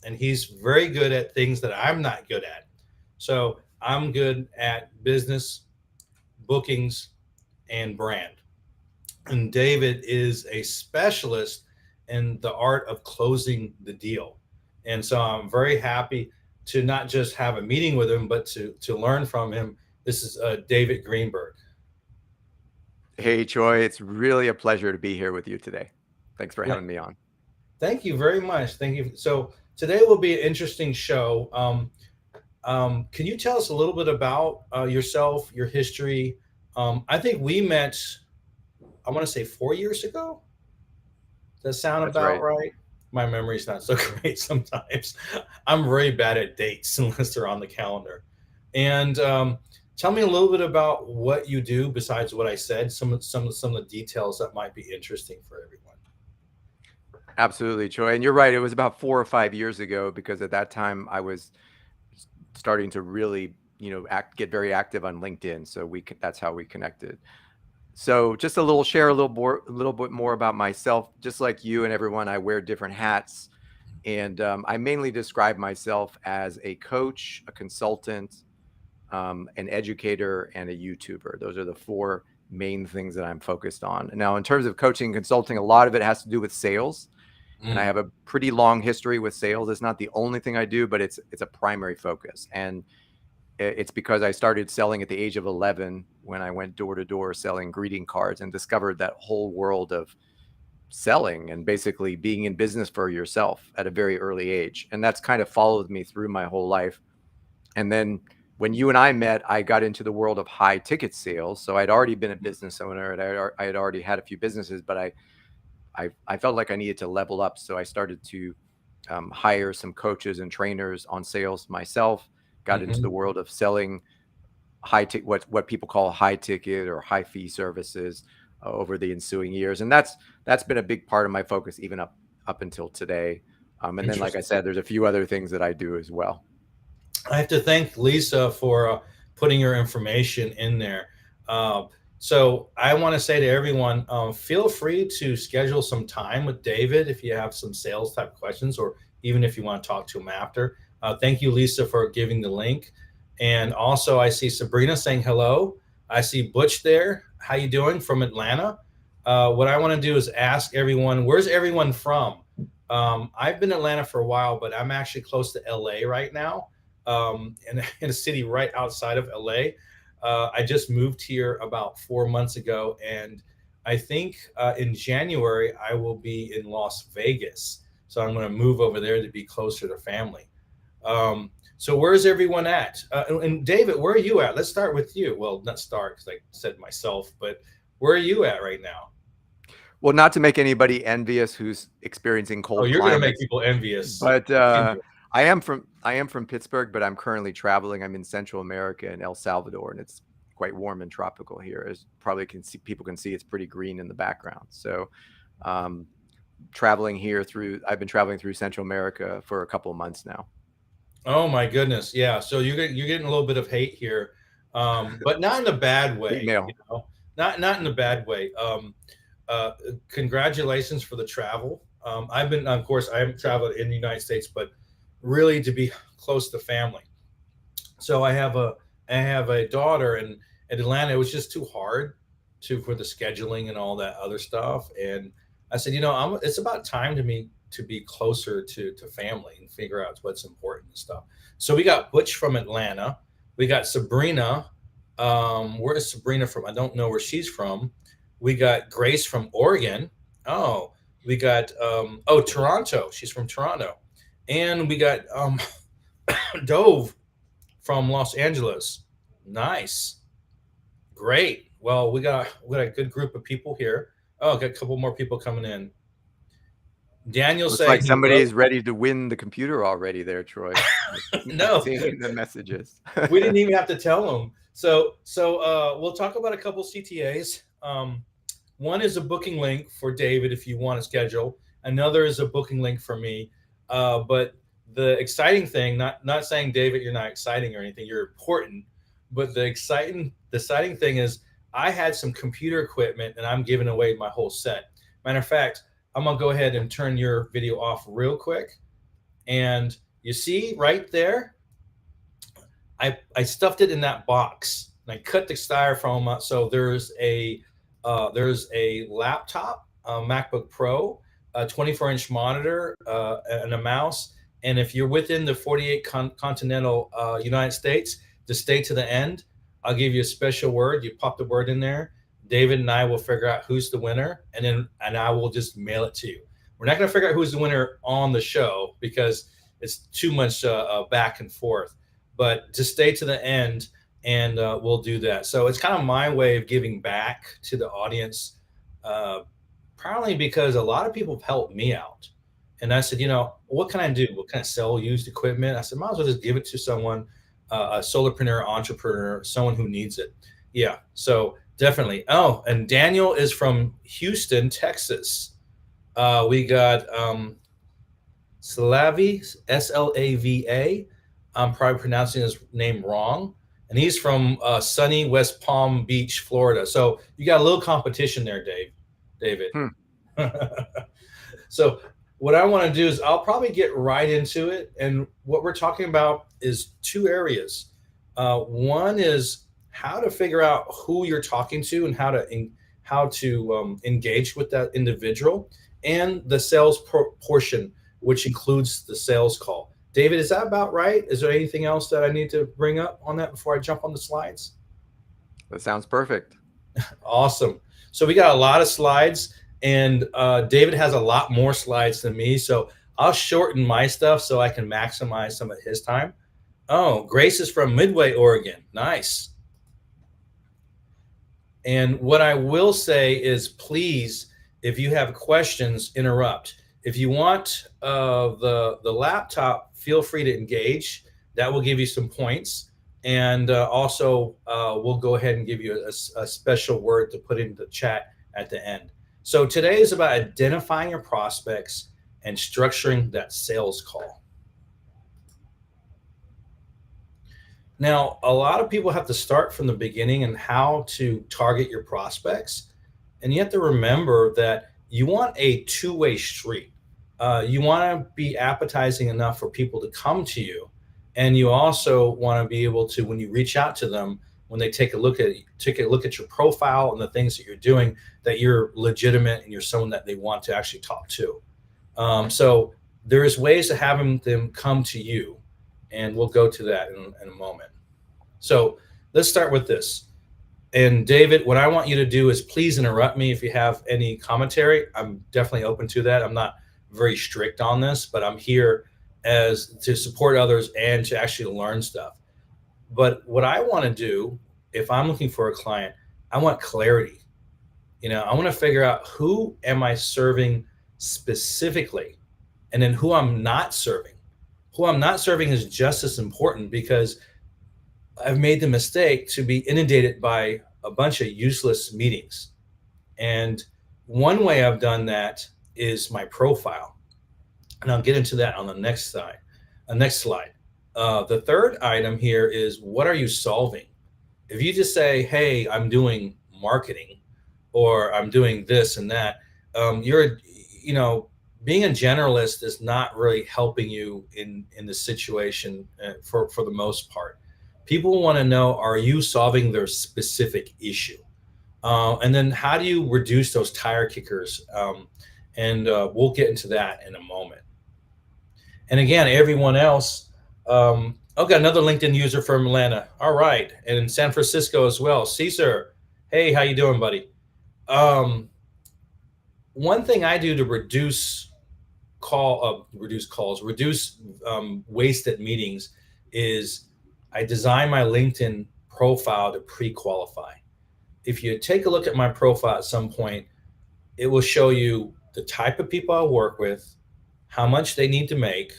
and he's very good at things that I'm not good at. So I'm good at business, bookings, and brand. And David is a specialist in the art of closing the deal. And so I'm very happy to not just have a meeting with him, but to learn from him. This is David Greenberg. Hey, Troy, it's really a pleasure to be here with you today. Thanks for Yeah, having me on. thank you very much. Thank you. So today will be an interesting show. Can you tell us a little bit about yourself, your history? I think we met, I want to say 4 years ago. Does that sound That's about right. right? My memory's not so great sometimes. I'm very bad at dates unless they're on the calendar. And tell me a little bit about what you do besides what I said. Some of the details that might be interesting for everyone. Absolutely, Troy. And you're right. It was about 4 or 5 years ago because at that time I was starting to really, get very active on LinkedIn. So that's how we connected. So just share a little bit more about myself. Just like you and everyone, I wear different hats, and I mainly describe myself as a coach, a consultant, an educator, and a YouTuber. Those are the four main things that I'm focused on. Now, in terms of coaching and consulting, a lot of it has to do with sales, and I Mm, have a pretty long history with sales. It's not the only thing I do, but it's a primary focus. And it's because I started selling at the age of 11 when I went door to door selling greeting cards and discovered that whole world of selling and basically being in business for yourself at a very early age. And that's kind of followed me through my whole life. And then when you and I met, I got into the world of high ticket sales. So I'd already been a business owner, and I had already had a few businesses, but I felt like I needed to level up. So I started to hire some coaches and trainers on sales myself, got into the mhm. world of selling high ticket, what people call high ticket or high fee services over the ensuing years. And that's been a big part of my focus even up until today. And then, like I Interesting. said, there's a few other things that I do as well. I have to thank Lisa for putting your information in there. Uh, so I want to say to everyone, feel free to schedule some time with David if you have some sales type questions, or even if you want to talk to him after. Thank you, Lisa, for giving the link. And also, I see Sabrina saying hello. I see Butch there. How you doing from Atlanta? What I want to do is ask everyone, where's everyone from? I've been in Atlanta for a while, but I'm actually close to LA right now, in a city right outside of LA. I just moved here about 4 months ago, and I think in January I will be in Las Vegas. So I'm going to move over there to be closer to family. So where's everyone at? And David, where are you at? Let's start with you. Well, not start because I said myself, but where are you at right now? Well, not to make anybody envious who's experiencing Oh, cold you're going to make climates, people envious. but You can do it. I am from Pittsburgh, but I'm currently traveling. I'm in Central America in El Salvador, and it's quite warm and tropical here. As probably can see, people can see it's pretty green in the background. So, um, I've been traveling through Central America for a couple of months now. Oh my goodness, yeah. So you're getting a little bit of hate here, but not in a bad Hate way. mail. Not in a bad way. Uh, Congratulations for the travel. I've been, of course, I haven't traveled in the United States, but really to be close to family. So I have a daughter, and in Atlanta, it was just too hard to for the scheduling and all that other stuff. And I said, it's about time to me to be closer to family and figure out what's important and stuff. So we got Butch from Atlanta. We got Sabrina. Where is Sabrina from? I don't know where she's from. We got Grace from Oregon. Oh, we got Toronto. She's from Toronto, and we got Dove from Los Angeles. Nice. Great. Well, we got a good group of people here. Oh, got a couple more people coming in. Daniel Looks like saying he somebody loves. is ready to win the computer already there, Troy. I'm No, seeing in the messages. we didn't even have to tell them. So we'll talk about a couple CTAs. One is a booking link for David if you want to schedule. Another is a booking link for me. But the exciting thing, not saying David, you're not exciting or anything. You're important. But the exciting thing is I had some computer equipment and I'm giving away my whole set. Matter of fact, I'm gonna go ahead and turn your video off real quick, And you see right there, I stuffed it in that box and I cut the styrofoam out. So there's a laptop, a MacBook Pro, a 24-inch monitor, and a mouse. And if you're within the 48 continental United States, to stay to the end, I'll give you a special word. You pop the word in there. David and I will figure out who's the winner, and I will just mail it to you. We're not going to figure out who's the winner on the show because it's too much back and forth. But just stay to the end, and we'll do that. So it's kind of my way of giving back to the audience, uh, probably because a lot of people have helped me out. And I said, what can I do? What can I sell used equipment? I said, might as well just give it to someone, a solopreneur, entrepreneur, someone who needs it. Yeah. So definitely. Oh, and Daniel is from Houston, Texas. We got Slavi, Slava. I'm probably pronouncing his name wrong. And he's from sunny West Palm Beach, Florida. So you got a little competition there, David. Hmm. So what I want to do is I'll probably get right into it. And what we're talking about is two areas. One is how to figure out who you're talking to and how to engage with that individual, and the sales portion, which includes the sales call. David, is that about right? Is there anything else that I need to bring up on that before I jump on the slides? That sounds perfect. Awesome. So we got a lot of slides, and David has a lot more slides than me. So I'll shorten my stuff so I can maximize some of his time. Oh, Grace is from Midway, Oregon. Nice. And what I will say is, please, if you have questions, interrupt. If you want the laptop, feel free to engage. That will give you some points. And also, we'll go ahead and give you a special word to put into the chat at the end. So today is about identifying your prospects and structuring that sales call. Now, a lot of people have to start from the beginning and how to target your prospects. And you have to remember that you want a two-way street. You want to be appetizing enough for people to come to you. And you also want to be able to, when you reach out to them, when they take a look at your profile and the things that you're doing, that you're legitimate and you're someone that they want to actually talk to. So there's ways to having them come to you, and we'll go to that in a moment. So let's start with this. And David, what I want you to do is please interrupt me if you have any commentary. I'm definitely open to that. I'm not very strict on this, but I'm here as to support others and to actually learn stuff. But what I want to do, if I'm looking for a client, I want clarity. I want to figure out who am I serving specifically, and then who I'm not serving. Who I'm not serving is just as important, because I've made the mistake to be inundated by a bunch of useless meetings. And one way I've done that is my profile. And I'll get into that on the next slide. The third item here is, what are you solving? If you just say, hey, I'm doing marketing, or I'm doing this and that, being a generalist is not really helping you in the situation for the most part. People want to know, are you solving their specific issue? And then how do you reduce those tire kickers? And we'll get into that in a moment. And again, everyone else, got another LinkedIn user from Atlanta. All right. And in San Francisco as well. Caesar, hey, how you doing, buddy? One thing I do to reduce wasted meetings is I design my LinkedIn profile to pre-qualify. If you take a look at my profile at some point, it will show you the type of people I work with, how much they need to make,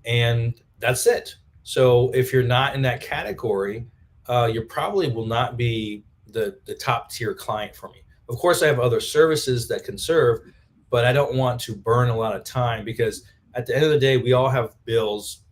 and that's it. So if you're not in that category, you probably will not be the top tier client for me. Of course, I have other services that can serve, but I don't want to burn a lot of time, because at the end of the day, we all have bills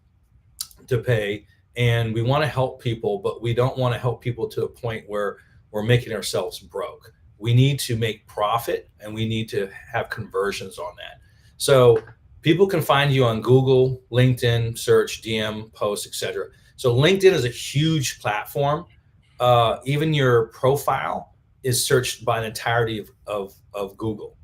to pay, and we want to help people, but we don't want to help people to a point where we're making ourselves broke. We need to make profit, and we need to have conversions on that. So People can find you on Google, LinkedIn, search, DM, post, etc. So LinkedIn is a huge platform. Even your profile is searched by an entirety of Google.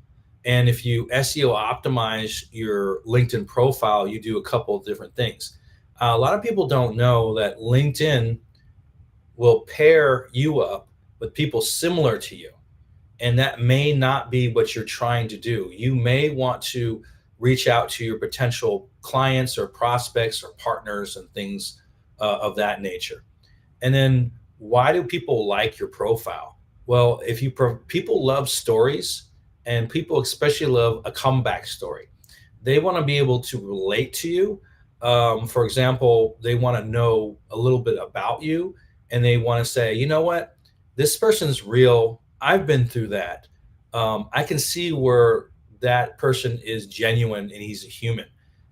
And if you SEO optimize your LinkedIn profile, you do a couple of different things. A lot of people don't know that LinkedIn will pair you up with people similar to you. And that may not be what you're trying to do. You may want to reach out to your potential clients or prospects or partners and things of that nature. And then why do people like your profile? Well, if you people love stories, and people especially love a comeback story. They want to be able to relate to you. For example, they want to know a little bit about you, and they want to say, you know what, this person's real. I've been through that. I can see where that person is genuine and he's a human.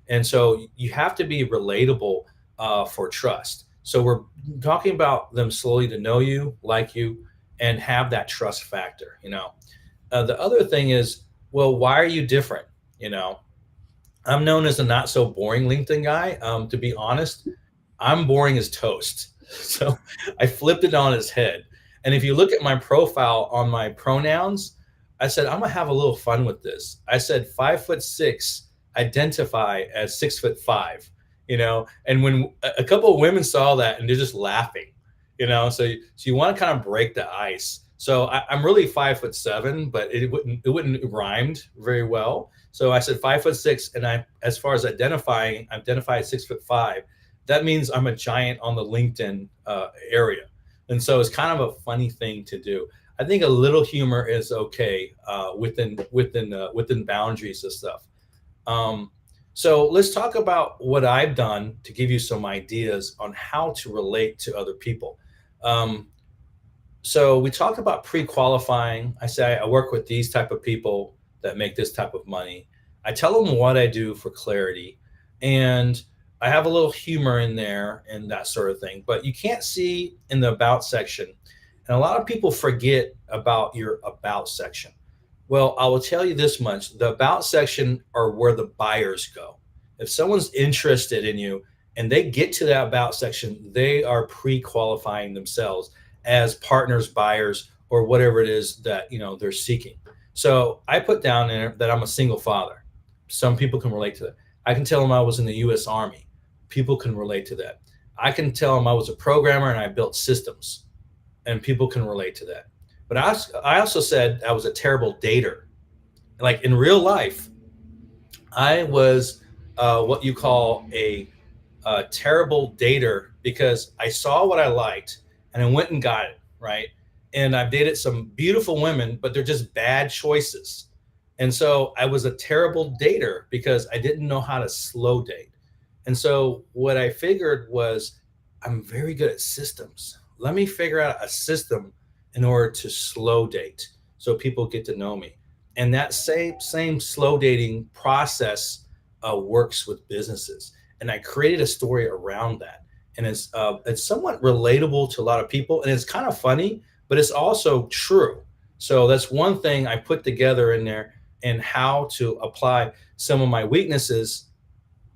And so you have to be relatable for trust. So we're talking about them slowly to know you, like you, and have that trust factor. The other thing is, well, why are you different? You know, I'm known as a not so boring LinkedIn guy. To be honest, I'm boring as toast. So I flipped it on its head. And if you look at my profile on my pronouns, I said, I'm gonna have a little fun with this. I said 5'6", identify as 6'5", and when a couple of women saw that and they're just laughing, so you want to kind of break the ice. So I'm really 5'7", but it wouldn't rhymed very well. So I said 5'6", and as far as identify as 6'5". That means I'm a giant on the LinkedIn area, and so it's kind of a funny thing to do. I think a little humor is okay within boundaries and stuff. So let's talk about what I've done to give you some ideas on how to relate to other people. Um, so we talked about pre-qualifying. I say I work with these type of people that make this type of money. I tell them what I do for clarity, and I have a little humor in there and that sort of thing. But you can't see in the about section, and a lot of people forget about your about section. Well, I will tell you this much: the about section are where the buyers go. If someone's interested in you and they get to that about section, they are pre-qualifying themselves as partners, buyers, or whatever it is that they're seeking. So I put down there that I'm a single father. Some people can relate to that. I can tell them I was in the U.S. Army. People can relate to that. I can tell them I was a programmer and I built systems, and people can relate to that. But I also said I was a terrible dater. Like in real life, I was what you call a terrible dater, because I saw what I liked and I went and got it, right? And I've dated some beautiful women, but they're just bad choices. And so I was a terrible dater because I didn't know how to slow date. And so what I figured was, I'm very good at systems. Let me figure out a system in order to slow date so people get to know me. And that same slow dating process works with businesses. And I created a story around that. And it's somewhat relatable to a lot of people. And it's kind of funny, but it's also true. So that's one thing I put together in there, and how to apply some of my weaknesses,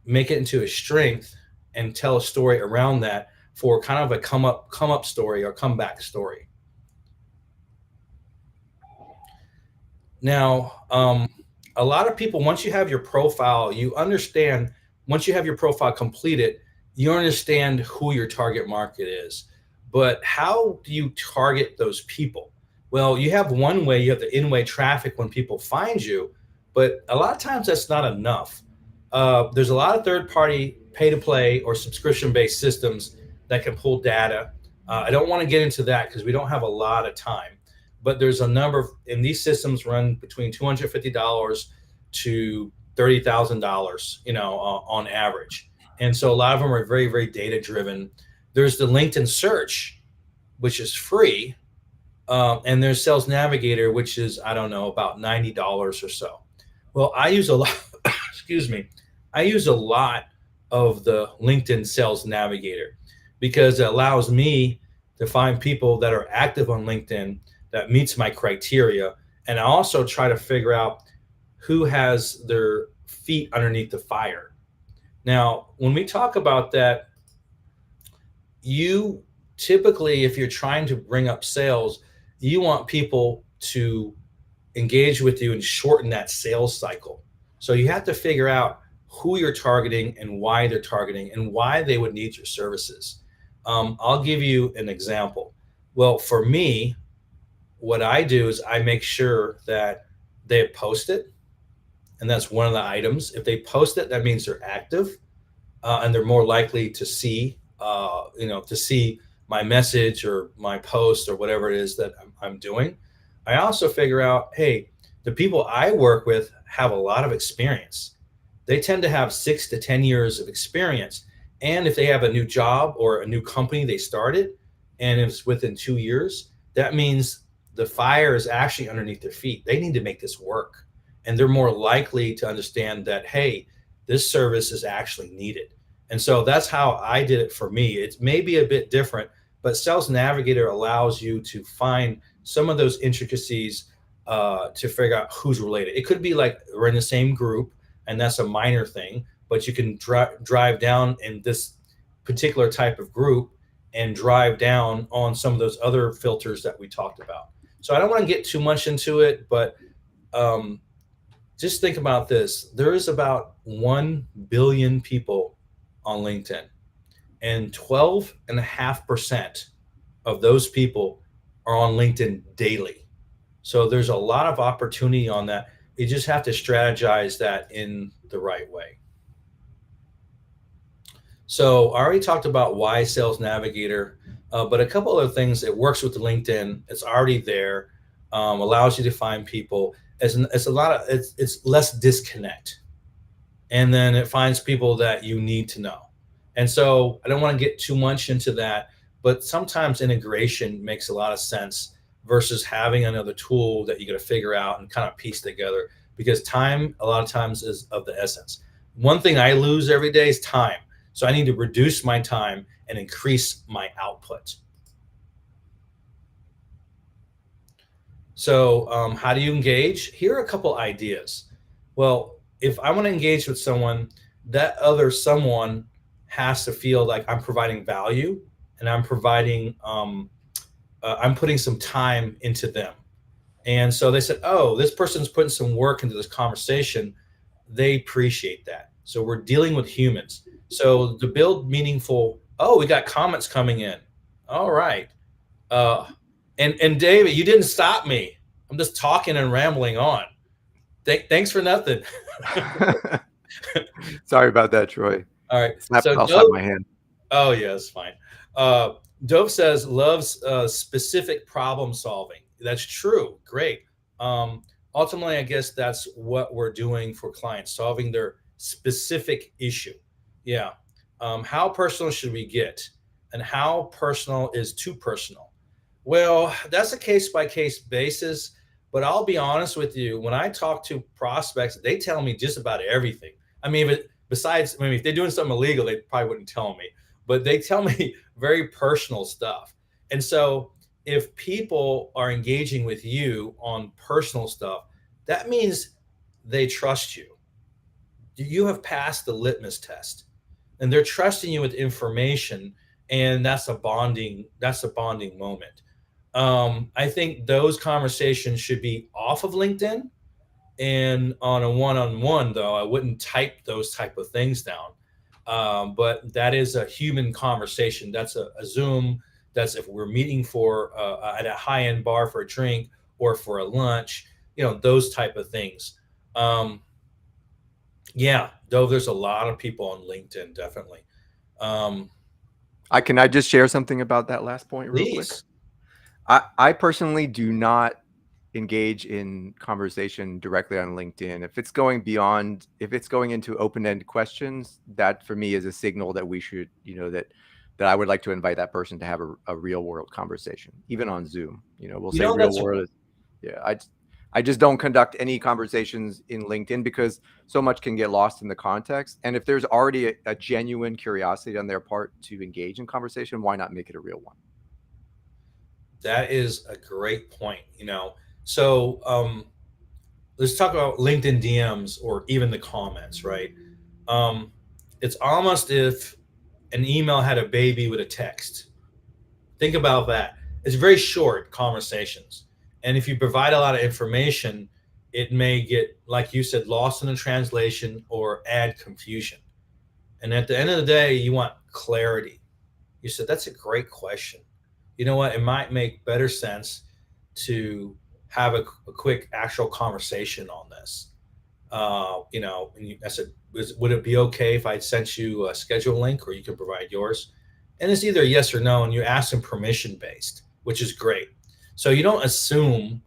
make it into a strength, and tell a story around that for kind of a come up story or comeback story. Now, a lot of people, once you have your profile, you understand, once you have your profile completed, you understand who your target market is. But how do you target those people? Well, you have one way, you have the in-way traffic when people find you, but a lot of times that's not enough. There's a lot of third-party pay-to-play or subscription-based systems that can pull data. I don't want to get into that because we don't have a lot of time. But there's a number of, and these systems run between $250 to $30,000, on average. And so a lot of them are very, very data driven. There's the LinkedIn search, which is free. And there's Sales Navigator, which is, I don't know, about $90 or so. Well, I use a lot, excuse me, I use a lot of the LinkedIn Sales Navigator because it allows me to find people that are active on LinkedIn that meets my criteria. And I also try to figure out who has their feet underneath the fire. Now, when we talk about that, you typically, if you're trying to bring up sales, you want people to engage with you and shorten that sales cycle. So you have to figure out who you're targeting and why they're targeting and why they would need your services. I'll give you an example. Well, for me, what I do is I make sure that they post it, and that's one of the items. If they post it, that means they're active, and they're more likely to see, to see my message or my post or whatever it is that I'm doing. I also figure out, hey, the people I work with have a lot of experience. They tend to have 6 to 10 years of experience. And if they have a new job or a new company they started and it's within 2 years, that means the fire is actually underneath their feet. They need to make this work. And they're more likely to understand that, hey, this service is actually needed. And so that's how I did it for me. It's maybe a bit different, but Sales Navigator allows you to find some of those intricacies to figure out who's related. It could be like we're in the same group, and that's a minor thing, but you can drive down in this particular type of group and drive down on some of those other filters that we talked about. So I don't want to get too much into it, but um, just think about this. There is about 1 billion people on LinkedIn, and 12.5% of those people are on LinkedIn daily. So there's a lot of opportunity on that. You just have to strategize that in the right way. So I already talked about why Sales Navigator, but a couple other things. It works with LinkedIn. It's already there. Allows you to find people. It's a lot of it's less disconnect, and then it finds people that you need to know. And so I don't want to get too much into that, but sometimes integration makes a lot of sense versus having another tool that you got to figure out and kind of piece together, because time a lot of times is of the essence. One thing I lose every day is time. So I need to reduce my time and increase my output. So, how do you engage? Here are a couple ideas. Well, if I want to engage with someone, that other someone has to feel like I'm providing value and I'm putting some time into them. And so they said, oh, this person's putting some work into this conversation. They appreciate that. So we're dealing with humans. So to build meaningful, oh, we got comments coming in. All right. Uh, and David, you didn't stop me. I'm just talking and rambling on. Thanks for nothing. Sorry about that, Troy. All right. Snap, So I'll slap Dove, my hand. oh yeah, it's fine. Uh, Dove says loves specific problem solving. That's true. Great. Ultimately, I guess that's what we're doing for clients, solving their specific issue. Yeah. How personal should we get? And how personal is too personal? Well, that's a case by case basis. But I'll be honest with you, when I talk to prospects, they tell me just about everything. I mean, besides, I mean, if they're doing something illegal, they probably wouldn't tell me, but they tell me very personal stuff. And so if people are engaging with you on personal stuff, that means they trust you. You have passed the litmus test, and they're trusting you with information, and that's a bonding moment. I think those conversations should be off of LinkedIn, and on a one-on-one though, I wouldn't type those type of things down. But that is a human conversation. That's a Zoom. That's if we're meeting for at a high-end bar for a drink or for a lunch, those type of things. um, yeah, though there's a lot of people on LinkedIn, definitely. um, I just share something about that last point real quick? Please. I personally do not engage in conversation directly on LinkedIn. If it's going into open-ended questions, that for me is a signal that we should, that I would like to invite that person to have a real world conversation, even on Zoom. We'll say real That's world. Yeah. I just don't conduct any conversations in LinkedIn because so much can get lost in the context. And if there's already a genuine curiosity on their part to engage in conversation, why not make it a real one? that is a great point. So let's talk about LinkedIn DMs or even the comments, right? Um, it's almost if an email had a baby with a text. Think about that. It's very short conversations. And if you provide a lot of information, it may get, like you said, lost in the translation or add confusion. And at the end of the day, you want clarity. You said, that's a great question. You know what? It might make better sense to have a quick actual conversation on this. And I said, would it be okay if I sent you a schedule link or you can provide yours? And it's either yes or no, and you ask them permission based, which is great. So you don't assume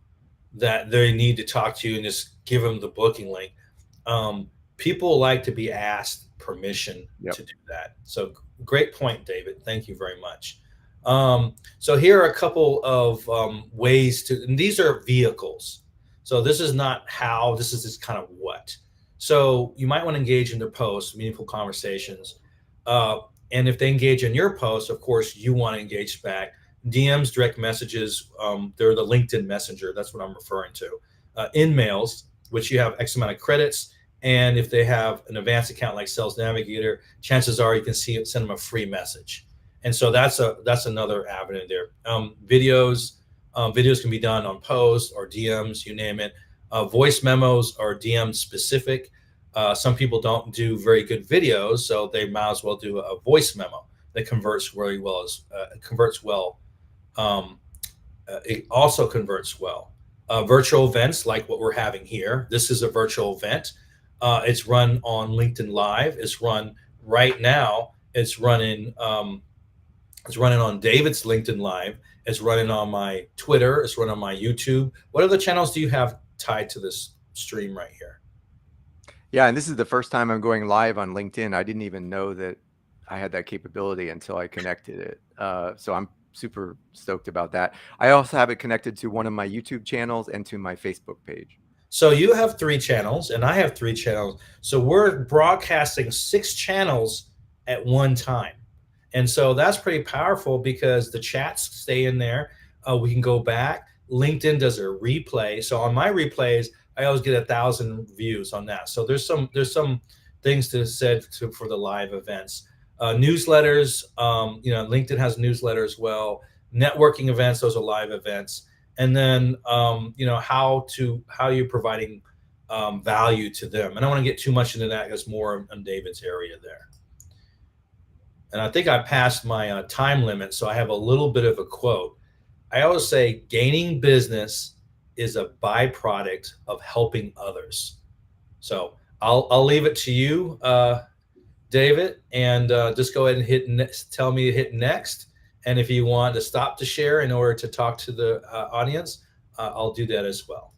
that they need to talk to you and just give them the booking link. People like to be asked permission Yep. to do that. So great point, David. Thank you very much. So here are a couple of ways to, and these are vehicles. So this is not how, this is just kind of what. So you might want to engage in their posts, meaningful conversations. Uh, and if they engage in your post, of course, you want to engage back. DMs, direct messages, they're the LinkedIn Messenger. That's what I'm referring to. In mails, which you have X amount of credits. And if they have an advanced account like Sales Navigator, chances are you can send them a free message. And so that's another avenue there. Videos can be done on posts or DMs, you name it. Voice memos are DM specific. Some people don't do very good videos, so they might as well do a voice memo that converts really well. Converts well. It also converts well. Virtual events like what we're having here. This is a virtual event. It's run on LinkedIn Live. It's run right now. It's running on David's LinkedIn Live. It's running on my Twitter. It's running on my YouTube. What other channels do you have tied to this stream right here? Yeah, and this is the first time I'm going live on LinkedIn. I didn't even know that I had that capability until I connected it. So I'm super stoked about that. I also have it connected to one of my YouTube channels and to my Facebook page. So you have 3 channels, and I have 3 channels. So we're broadcasting 6 channels at one time. And so that's pretty powerful because the chats stay in there. We can go back. LinkedIn does a replay. So on my replays, I always get 1,000 views on that. So there's some things to said for the live events. Newsletters, LinkedIn has newsletters as well. Networking events, those are live events. And then how you're providing value to them. I don't want to get too much into that. It's more on David's area there. And I think I passed my time limit, so I have a little bit of a quote. I always say gaining business is a byproduct of helping others. So I'll leave it to you, David, and just go ahead and tell me to hit next. And if you want to stop to share in order to talk to the audience, I'll do that as well.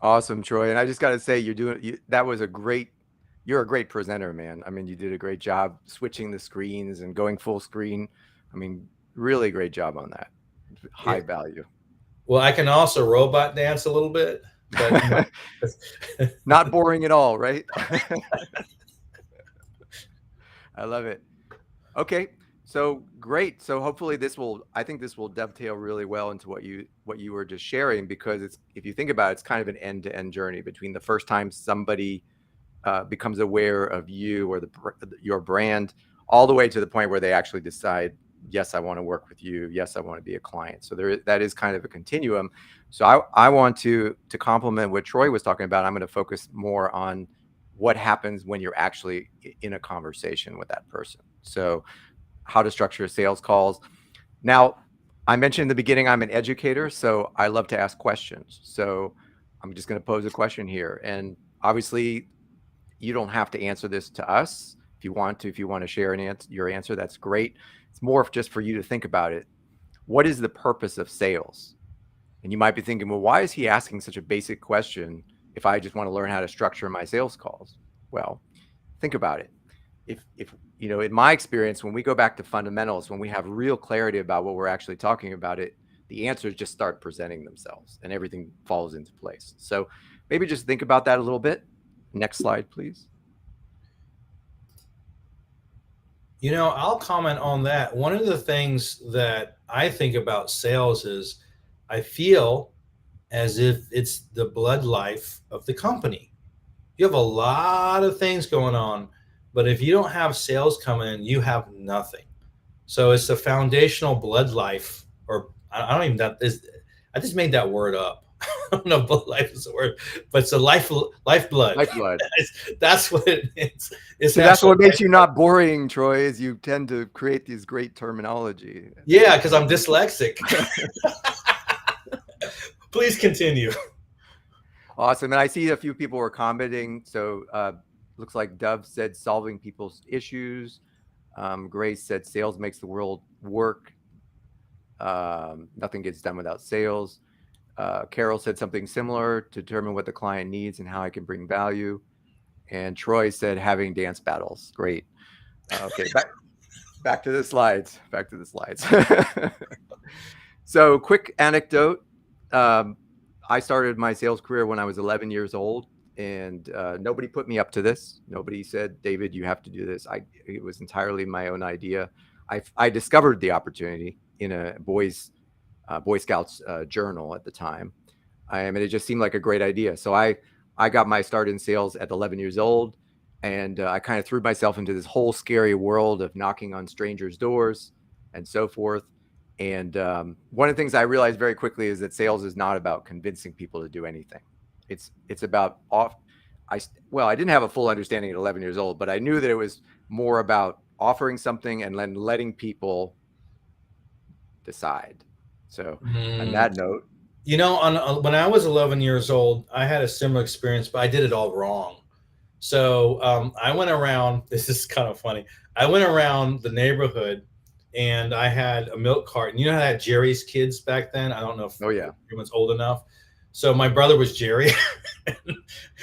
Awesome, Troy. And I just got to say, you're a great presenter, man. I mean, you did a great job switching the screens and going full screen. I mean, really great job on that. High value. Well, I can also robot dance a little bit, but not boring at all, right? I love it. Okay, so great. So hopefully I think this will dovetail really well into what you were just sharing, because if you think about it, it's kind of an end-to-end journey between the first time somebody becomes aware of you or your brand, all the way to the point where they actually decide, yes, I want to work with you. Yes, I want to be a client. So that is kind of a continuum. So I want to complement what Troy was talking about. I'm going to focus more on what happens when you're actually in a conversation with that person. So how to structure sales calls. Now, I mentioned in the beginning, I'm an educator, so I love to ask questions. So I'm just going to pose a question here. And obviously, you don't have to answer this to us. If you want to share your answer, that's great. It's more just for you to think about it. What is the purpose of sales? And you might be thinking, well, why is he asking such a basic question if I just want to learn how to structure my sales calls? Well, think about it. If in my experience, when we go back to fundamentals, when we have real clarity about what we're actually talking about, the answers just start presenting themselves and everything falls into place. So maybe just think about that a little bit. Next slide, please. I'll comment on that. One of the things that I think about sales is I feel as if it's the blood life of the company. You have a lot of things going on, but if you don't have sales coming in, you have nothing. So it's a foundational blood life, or I don't even that is. I just made that word up. I don't know if blood life is a word, but it's a lifeblood. Lifeblood. That's what it is. It's So that's actual what makes you lifeblood. not boring, Troy, is you tend to create these great terminology. Yeah, because I'm dyslexic. Please continue. Awesome. And I see a few people were commenting. So looks like Dove said solving people's issues. Grace said sales makes the world work. Nothing gets done without sales. Carol said something similar, to determine what the client needs and how I can bring value. And Troy said having dance battles. Great. Okay, back to the slides. Back to the slides. So quick anecdote. I started my sales career when I was 11 years old, and nobody put me up to this. Nobody said, David, you have to do this. It was entirely my own idea. I discovered the opportunity in a Boy Scouts journal at the time. And it just seemed like a great idea. So I got my start in sales at 11 years old, and I kind of threw myself into this whole scary world of knocking on strangers' doors and so forth. And one of the things I realized very quickly is that sales is not about convincing people to do anything. It's about I didn't have a full understanding at 11 years old, but I knew that it was more about offering something and then letting people decide. So on that note, When I was 11 years old, I had a similar experience, but I did it all wrong. So I went around. This is kind of funny. I went around the neighborhood, and I had a milk carton. You know how I had Jerry's Kids back then? I don't know if oh yeah, everyone's old enough. So my brother was Jerry,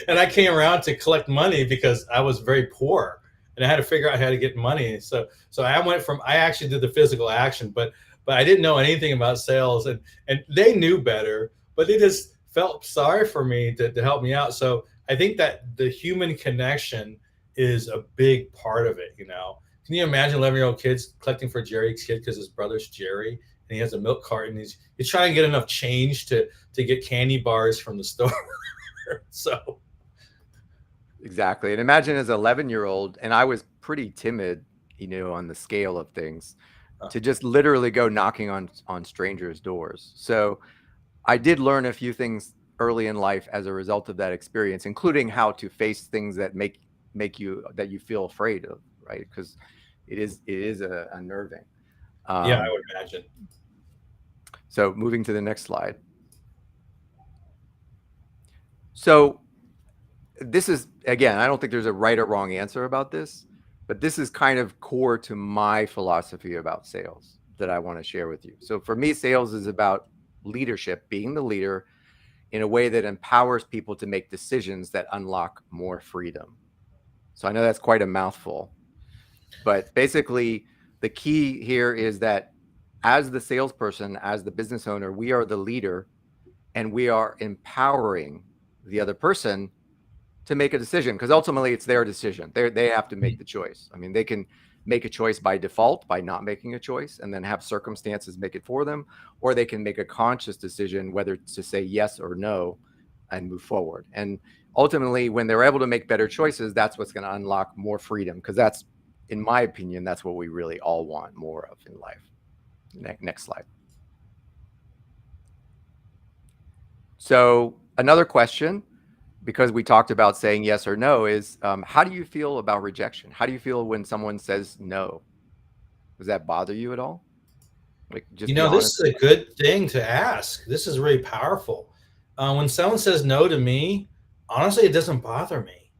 and I came around to collect money because I was very poor, and I had to figure out how to get money. So I actually did the physical action, but I didn't know anything about sales, and they knew better, but they just felt sorry for me to help me out. So I think that the human connection is a big part of it. Can you imagine 11-year-old kids collecting for Jerry's kid because his brother's Jerry and he has a milk carton? He's trying to get enough change to get candy bars from the store. So exactly. And imagine as an 11-year-old, and I was pretty timid, on the scale of things, to just literally go knocking on strangers' doors. So I did learn a few things early in life as a result of that experience, including how to face things that make you feel afraid of, right? Because it is unnerving. yeah, I would imagine. So moving to the next slide. So this is, again, I don't think there's a right or wrong answer about this, but this is kind of core to my philosophy about sales that I want to share with you. So for me, sales is about leadership, being the leader in a way that empowers people to make decisions that unlock more freedom. So I know that's quite a mouthful, but basically the key here is that as the salesperson, as the business owner, we are the leader, and we are empowering the other person to make a decision, because ultimately it's their decision. They have to make the choice. I mean, they can make a choice by default by not making a choice and then have circumstances make it for them, or they can make a conscious decision whether to say yes or no and move forward. And ultimately, when they're able to make better choices, that's what's going to unlock more freedom, because that's, in my opinion, that's what we really all want more of in life. Next slide. So another question, because we talked about saying yes or no, is how do you feel about rejection? How do you feel when someone says no? Does that bother you at all? Like, just be This honest. is a good thing to ask. This is really powerful. When someone says no to me, honestly, it doesn't bother me.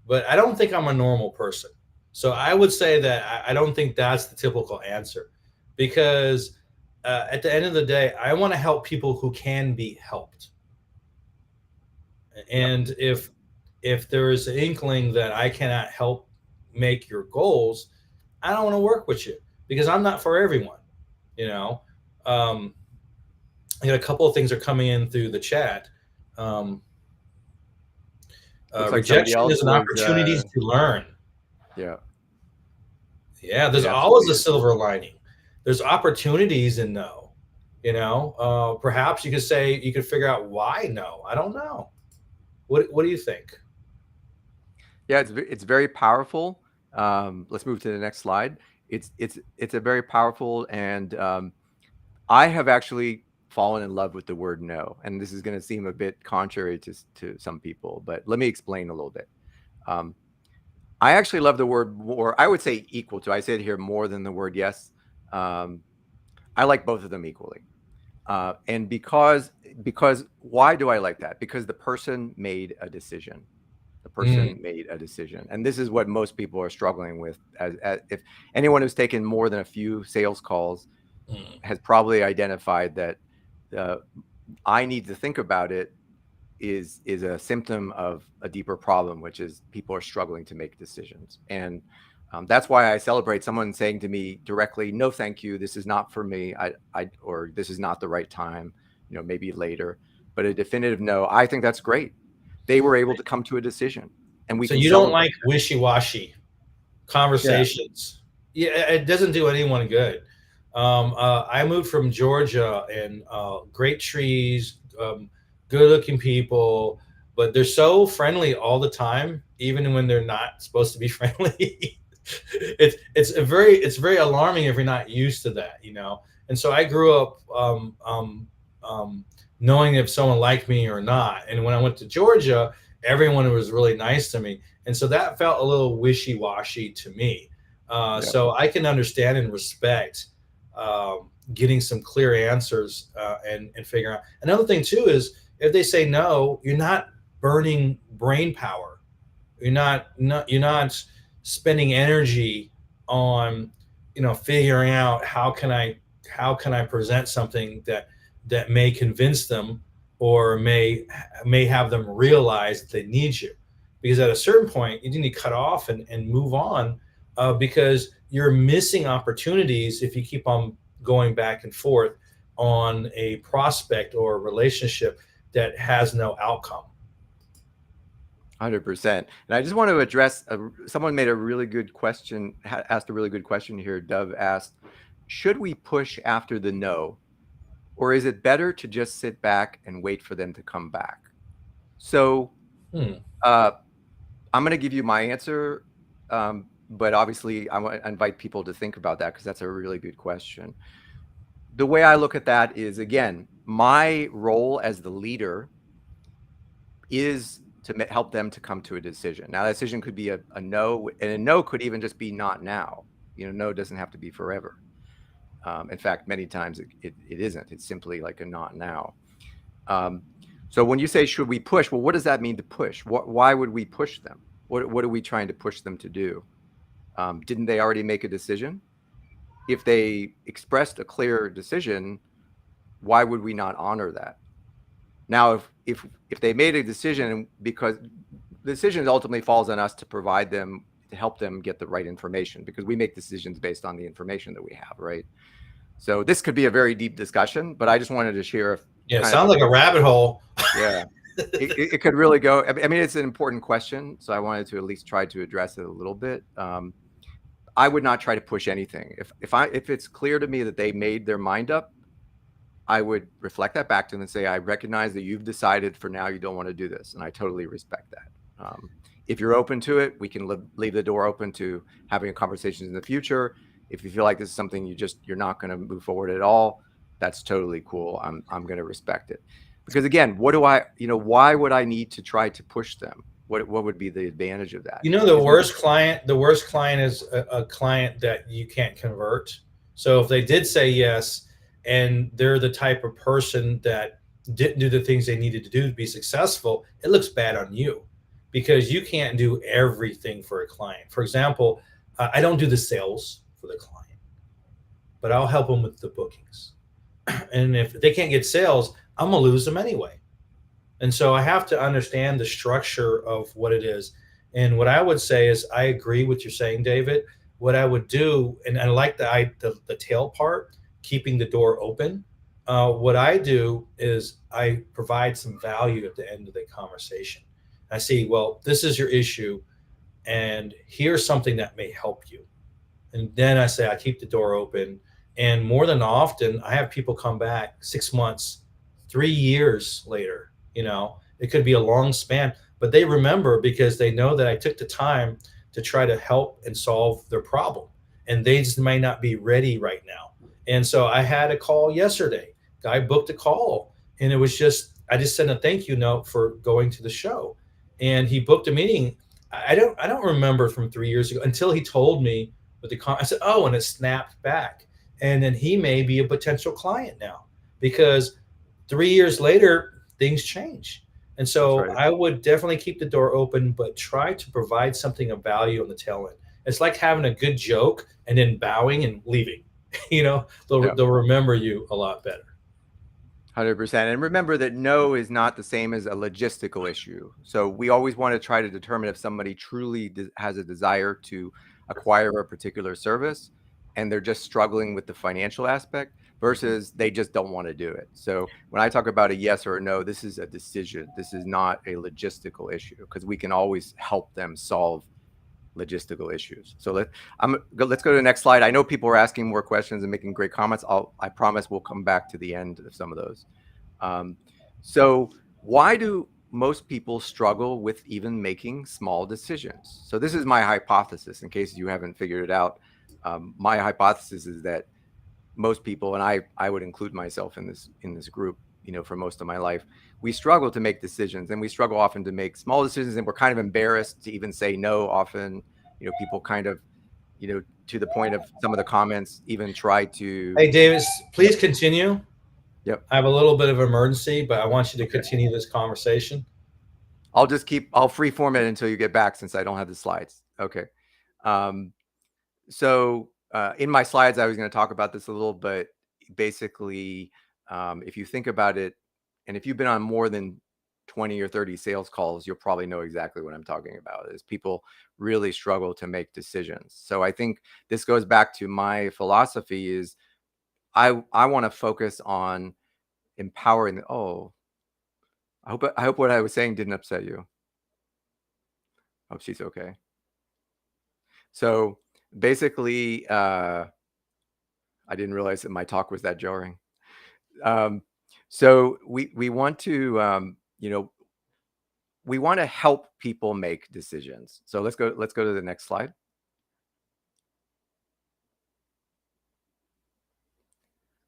But I don't think I'm a normal person. So I would say that I don't think that's the typical answer, because at the end of the day, I want to help people who can be helped. Yep. And if there is an inkling that I cannot help make your goals, I don't want to work with you, because I'm not for everyone. You know, um, I got a couple of things are coming in through the chat. Um, Looks like somebody Rejection else is an was, opportunity to learn. yeah, Yeah, there's it always absolutely a is. silver lining. There's opportunities in no. Perhaps you could say, you could figure out why no. I don't know. What do you think? Yeah, it's very powerful. Let's move to the next slide. It's a very powerful, and I have actually fallen in love with the word no, and this is going to seem a bit contrary to some people, but let me explain a little bit. Um, I actually love the word more. I would say equal to. I say it here more than the word yes. Um, I like both of them equally. And because why do I like that? Because the person made a decision. The Mm, person made a decision, and this is what most people are struggling with. As if anyone who's taken more than a few sales calls mm. has probably identified that uh, I need to think about it is a symptom of a deeper problem, which is people are struggling to make decisions. And that's why I celebrate someone saying to me directly, "No, thank you. This is not for me. Or this is not the right time. Maybe later." But a definitive no, I think that's great. They were able to come to a decision, and we So can you don't celebrate like that. wishy-washy Yeah. conversations? Yeah, it doesn't do anyone good. I moved from Georgia, and great trees, good-looking people, but they're so friendly all the time, even when they're not supposed to be friendly. It's very alarming if you're not used to that. And so I grew up knowing if someone liked me or not. And when I went to Georgia, everyone was really nice to me, and so that felt a little wishy-washy to me. Yeah. So I can understand and respect getting some clear answers, and figuring out. Another thing too is, if they say no, you're not burning brain power. You're not spending energy on figuring out how can I present something that may convince them, or may have them realize that they need you. Because at a certain point, you need to cut off and move on, because you're missing opportunities if you keep on going back and forth on a prospect or a relationship that has no outcome. 100%. And I just want to address someone made a really good question, asked a really good question here. Dove asked, should we push after the no, or is it better to just sit back and wait for them to come back? So Hmm. uh, I'm going to give you my answer, but obviously I want to invite people to think about that because that's a really good question. The way I look at that is, again, my role as the leader is to help them to come to a decision. Now, that decision could be a no, and a no could even just be not now. No doesn't have to be forever. In fact, many times it isn't. It's simply like a not now. Um, so when you say, should we push? Well, what does that mean to push? Why would we push them? What are we trying to push them to do? Didn't they already make a decision? If they expressed a clear decision, why would we not honor that? Now, if they made a decision, because the decision ultimately falls on us to provide them, to help them get the right information, because we make decisions based on the information that we have, right? So this could be a very deep discussion, but I just wanted to share Yeah, it kind of sounds like a rabbit hole. yeah, it could really go. I mean, it's an important question, so I wanted to at least try to address it a little bit. I would not try to push anything. If it's clear to me that they made their mind up, I would reflect that back to them and say, I recognize that you've decided for now you don't want to do this, and I totally respect that. If you're open to it, we can leave the door open to having conversations in the future. If you feel like this is something you're not going to move forward at all, that's totally cool. I'm going to respect it. Because again, why would I need to try to push them? What would be the advantage of that? The Is worst client, is a client that you can't convert. So if they did say yes, and they're the type of person that didn't do the things they needed to do to be successful, it looks bad on you, because you can't do everything for a client. For example, I don't do the sales for the client, but I'll help them with the bookings. And if they can't get sales, I'm gonna lose them anyway. And so I have to understand the structure of what it is. And what I would say is, I agree with you saying, David. What I would do, and I like the tail part, keeping the door open. What I do is I provide some value at the end of the conversation. I see, well, this is your issue, and here's something that may help you. And then I say, I keep the door open, And more than often, I have people come back 6 months, 3 years later. It could be a long span, but they remember because they know that I took the time to try to help and solve their problem. And they just may not be ready right now. And so I had a call yesterday. Guy booked a call, and it was I just sent a thank you note for going to the show. And he booked a meeting. I don't remember from 3 years ago until he told me with I said, oh, and it snapped back. And then he may be a potential client now because 3 years later things change. And That's so right. I would definitely keep the door open, but try to provide something of value on the tail end. It's like having a good joke and then bowing and leaving. Yeah. They'll remember you a lot better. 100%. And remember that no is not the same as a logistical issue. So we always want to try to determine if somebody truly has a desire to acquire a particular service and they're just struggling with the financial aspect versus they just don't want to do it. So when I talk about a yes or a no, this is a decision. This is not a logistical issue because we can always help them solve logistical issues. So let's go to the next slide. I know people are asking more questions and making great comments. I promise we'll come back to the end of some of those. So why do most people struggle with even making small decisions? So this is my hypothesis, in case you haven't figured it out. My hypothesis is that most people, and I would include myself in this group, for most of my life, we struggle to make decisions, and we struggle often to make small decisions, and we're kind of embarrassed to even say no often. People kind of, to the point of some of the comments, even try to. Hey, Davis, Yep. please continue. Yep. I have a little bit of emergency, but I want you to Okay. continue this conversation. I'll free form it until you get back, since I don't have the slides. Okay. So in my slides, I was going to talk about this a little, but basically, if you think about it, and if you've been on more than 20 or 30 sales calls, you'll probably know exactly what I'm talking about, is people really struggle to make decisions. So I think this goes back to my philosophy is I want to focus on empowering. Oh, I hope what I was saying didn't upset you. Hope she's okay. So basically, I didn't realize that my talk was that jarring. So we want to, we want to help people make decisions. So let's go to the next slide.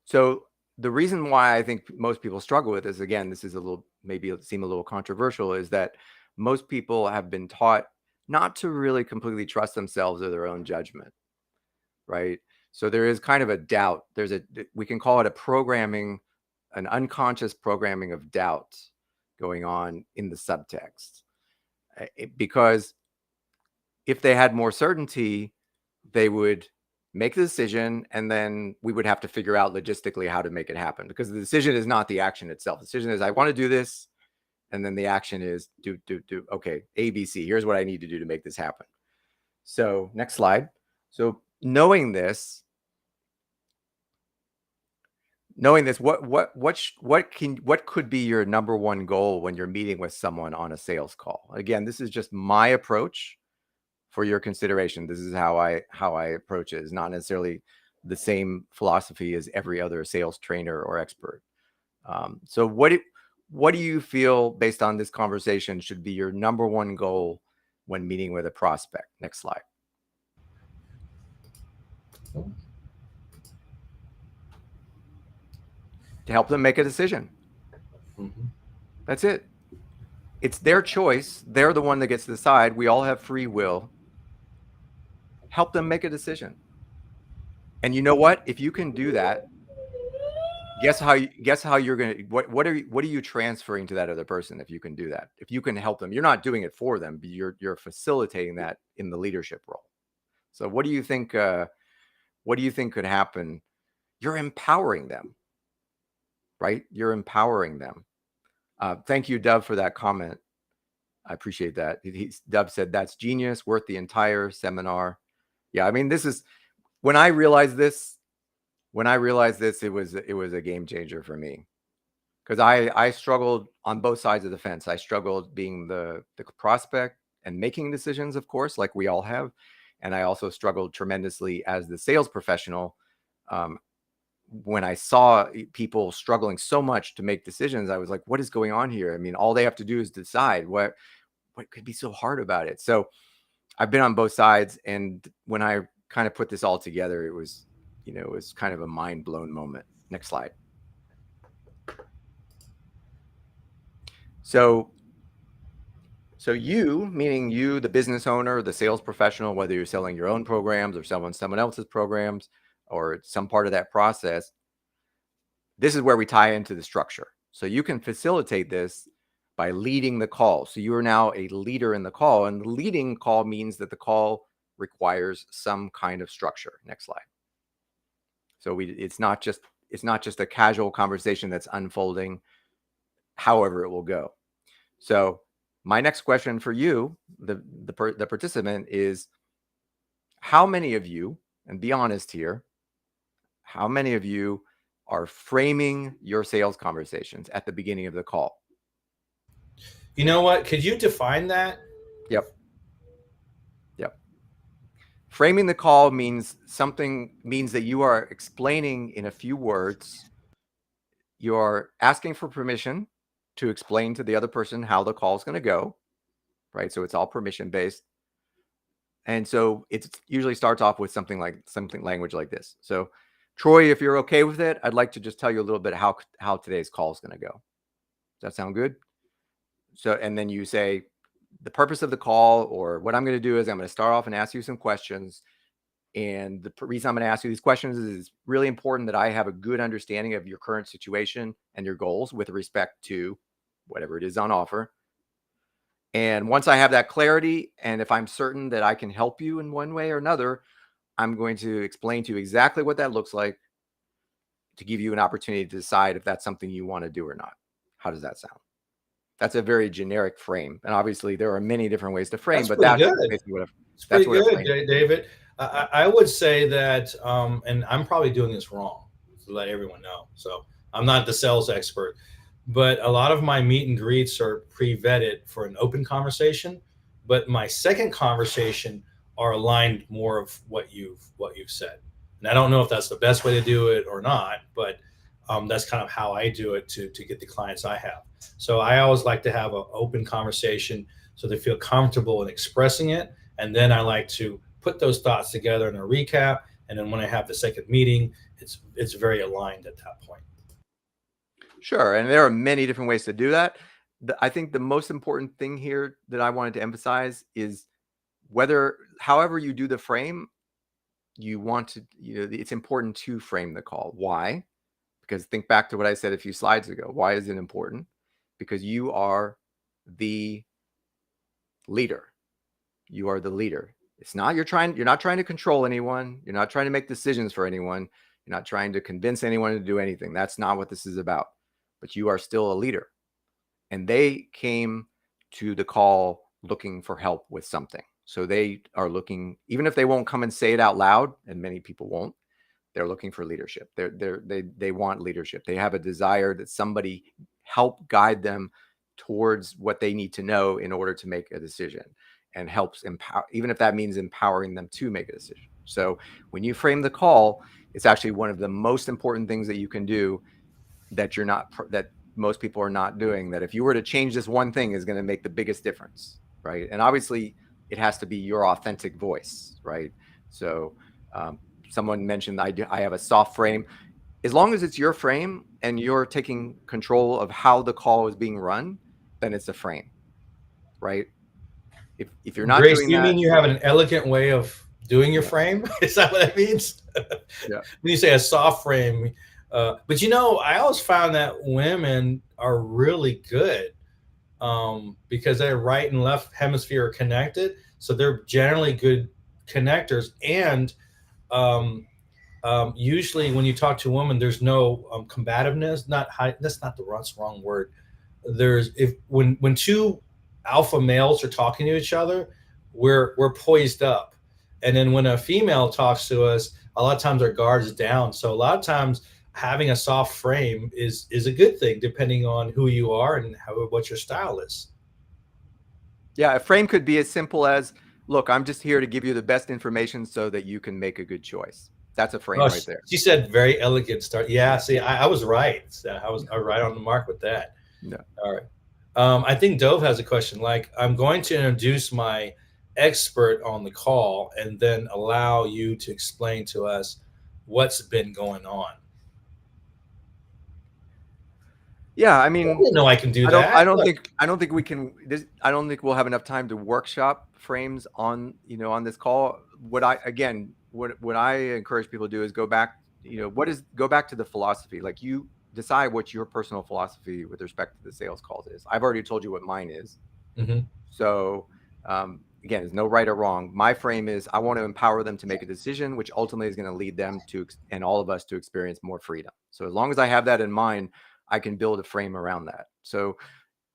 So the reason why I think most people struggle with this, again, this is maybe seem a little controversial, is that most people have been taught not to really completely trust themselves or their own judgment, right? So there is kind of a doubt. We can call it an unconscious programming of doubt going on in the subtext. Because if they had more certainty, they would make the decision, and then we would have to figure out logistically how to make it happen, because the decision is not the action itself. The decision is, I want to do this, and then the action is do. Okay, ABC, here's what I need to do to make this happen. So next slide. So knowing this, what could be your number one goal when you're meeting with someone on a sales call? Again, this is just my approach for your consideration. This is how I approach it. It's not necessarily the same philosophy as every other sales trainer or expert. So what do you feel, based on this conversation, should be your number one goal when meeting with a prospect? Next slide. To help them make a decision. Mm-hmm. That's it. It's their choice. They're the one that gets to decide. We all have free will. Help them make a decision. And you know what? If you can do that, guess how you're going to, what are you transferring to that other person if you can do that? If you can help them, you're not doing it for them, but you're facilitating that in the leadership role. So what do you think could happen? You're empowering them, right? You're empowering them. Thank you, Dove, for that comment. I appreciate that. Dove said, that's genius, worth the entire seminar. Yeah, I mean, when I realized this, it was a game changer for me, because I struggled on both sides of the fence. I struggled being the prospect and making decisions, of course, like we all have. And I also struggled tremendously as the sales professional, when I saw people struggling so much to make decisions, I was like, what is going on here? I mean, all they have to do is decide. What could be so hard about it? So I've been on both sides. And when I kind of put this all together, it was, it was kind of a mind blown moment. Next slide. So you, meaning you, the business owner, the sales professional, whether you're selling your own programs or someone else's programs or some part of that process, this is where we tie into the structure. So you can facilitate this by leading the call. So you are now a leader in the call, and the leading call means that the call requires some kind of structure. Next slide. So it's not just a casual conversation that's unfolding however it will go. So my next question for you, the participant, is how many of you, and be honest here, how many of you are framing your sales conversations at the beginning of the call? You know what? Could you define that? Yep. Framing the call means that you are explaining in a few words. You're asking for permission to explain to the other person how the call is going to go, right? So it's all permission based. And so it usually starts off with something language like this. So Troy, if you're okay with it, I'd like to just tell you a little bit how today's call is going to go. Does that sound good? So, and then you say the purpose of the call, or what I'm going to do is I'm going to start off and ask you some questions. And the reason I'm going to ask you these questions is it's really important that I have a good understanding of your current situation and your goals with respect to whatever it is on offer. And once I have that clarity, and if I'm certain that I can help you in one way or another, I'm going to explain to you exactly what that looks like to give you an opportunity to decide if that's something you want to do or not. How does that sound? That's a very generic frame. And obviously there are many different ways to frame, That's but pretty that's good. basically what It's pretty what a good, frame. David. I would say that, and I'm probably doing this wrong to let everyone know. So I'm not the sales expert, but a lot of my meet and greets are pre-vetted for an open conversation. But my second conversation are aligned more of what you've said. And I don't know if that's the best way to do it or not, but that's kind of how I do it to get the clients I have. So I always like to have an open conversation so they feel comfortable in expressing it. And then I like to put those thoughts together in a recap. And then when I have the second meeting, it's very aligned at that point. Sure. And there are many different ways to do that. I think the most important thing here that I wanted to emphasize is however you do the frame, you want to, it's important to frame the call. Why? Because think back to what I said a few slides ago. Why is it important? Because you are the leader. You are the leader. It's not, you're not trying to control anyone. You're not trying to make decisions for anyone. You're not trying to convince anyone to do anything. That's not what this is about. But you are still a leader. And they came to the call looking for help with something. So they are looking, even if they won't come and say it out loud, and many people won't, they're looking for leadership. They want leadership. They have a desire that somebody help guide them towards what they need to know in order to make a decision, and helps empower, even if that means empowering them to make a decision. So when you frame the call, it's actually one of the most important things that you can do that most people are not doing, that if you were to change this one thing is going to make the biggest difference, right? And obviously it has to be your authentic voice, right? So someone mentioned I have a soft frame. As long as it's your frame and you're taking control of how the call is being run, then it's a frame, right? If you're not Grace, doing do you that, mean you have an elegant way of doing your yeah, frame? Is that what that means? yeah. When you say a soft frame, but I always found that women are really good because their right and left hemisphere are connected, so they're generally good connectors. And um, usually, when you talk to a woman, there's no combativeness. Not high. That's not that's the wrong word. There's if when two alpha males are talking to each other, we're poised up, and then when a female talks to us, a lot of times our guard is down. So a lot of times having a soft frame is a good thing depending on who you are and what your style is. Yeah, a frame could be as simple as, look, I'm just here to give you the best information so that you can make a good choice. That's a frame Oh, right there. she said very elegant start. Yeah, Yeah. see, I was right. I was right on the mark with that. No. All right. I think Dove has a question. Like, I'm going to introduce my expert on the call and then allow you to explain to us what's been going on. Yeah, I I mean, didn't know I can do I don't I that. don't Look. think I don't think we can this I don't think we'll have enough time to workshop frames on, on this call. What I encourage people to do is go back, go back to the philosophy. Like, you decide what your personal philosophy with respect to the sales calls is. I've already told you what mine is. Mhm. So, again, there's no right or wrong. My frame is I want to empower them to make a decision, which ultimately is going to lead them to, and all of us, to experience more freedom. So as long as I have that in mind, I can build a frame around that. So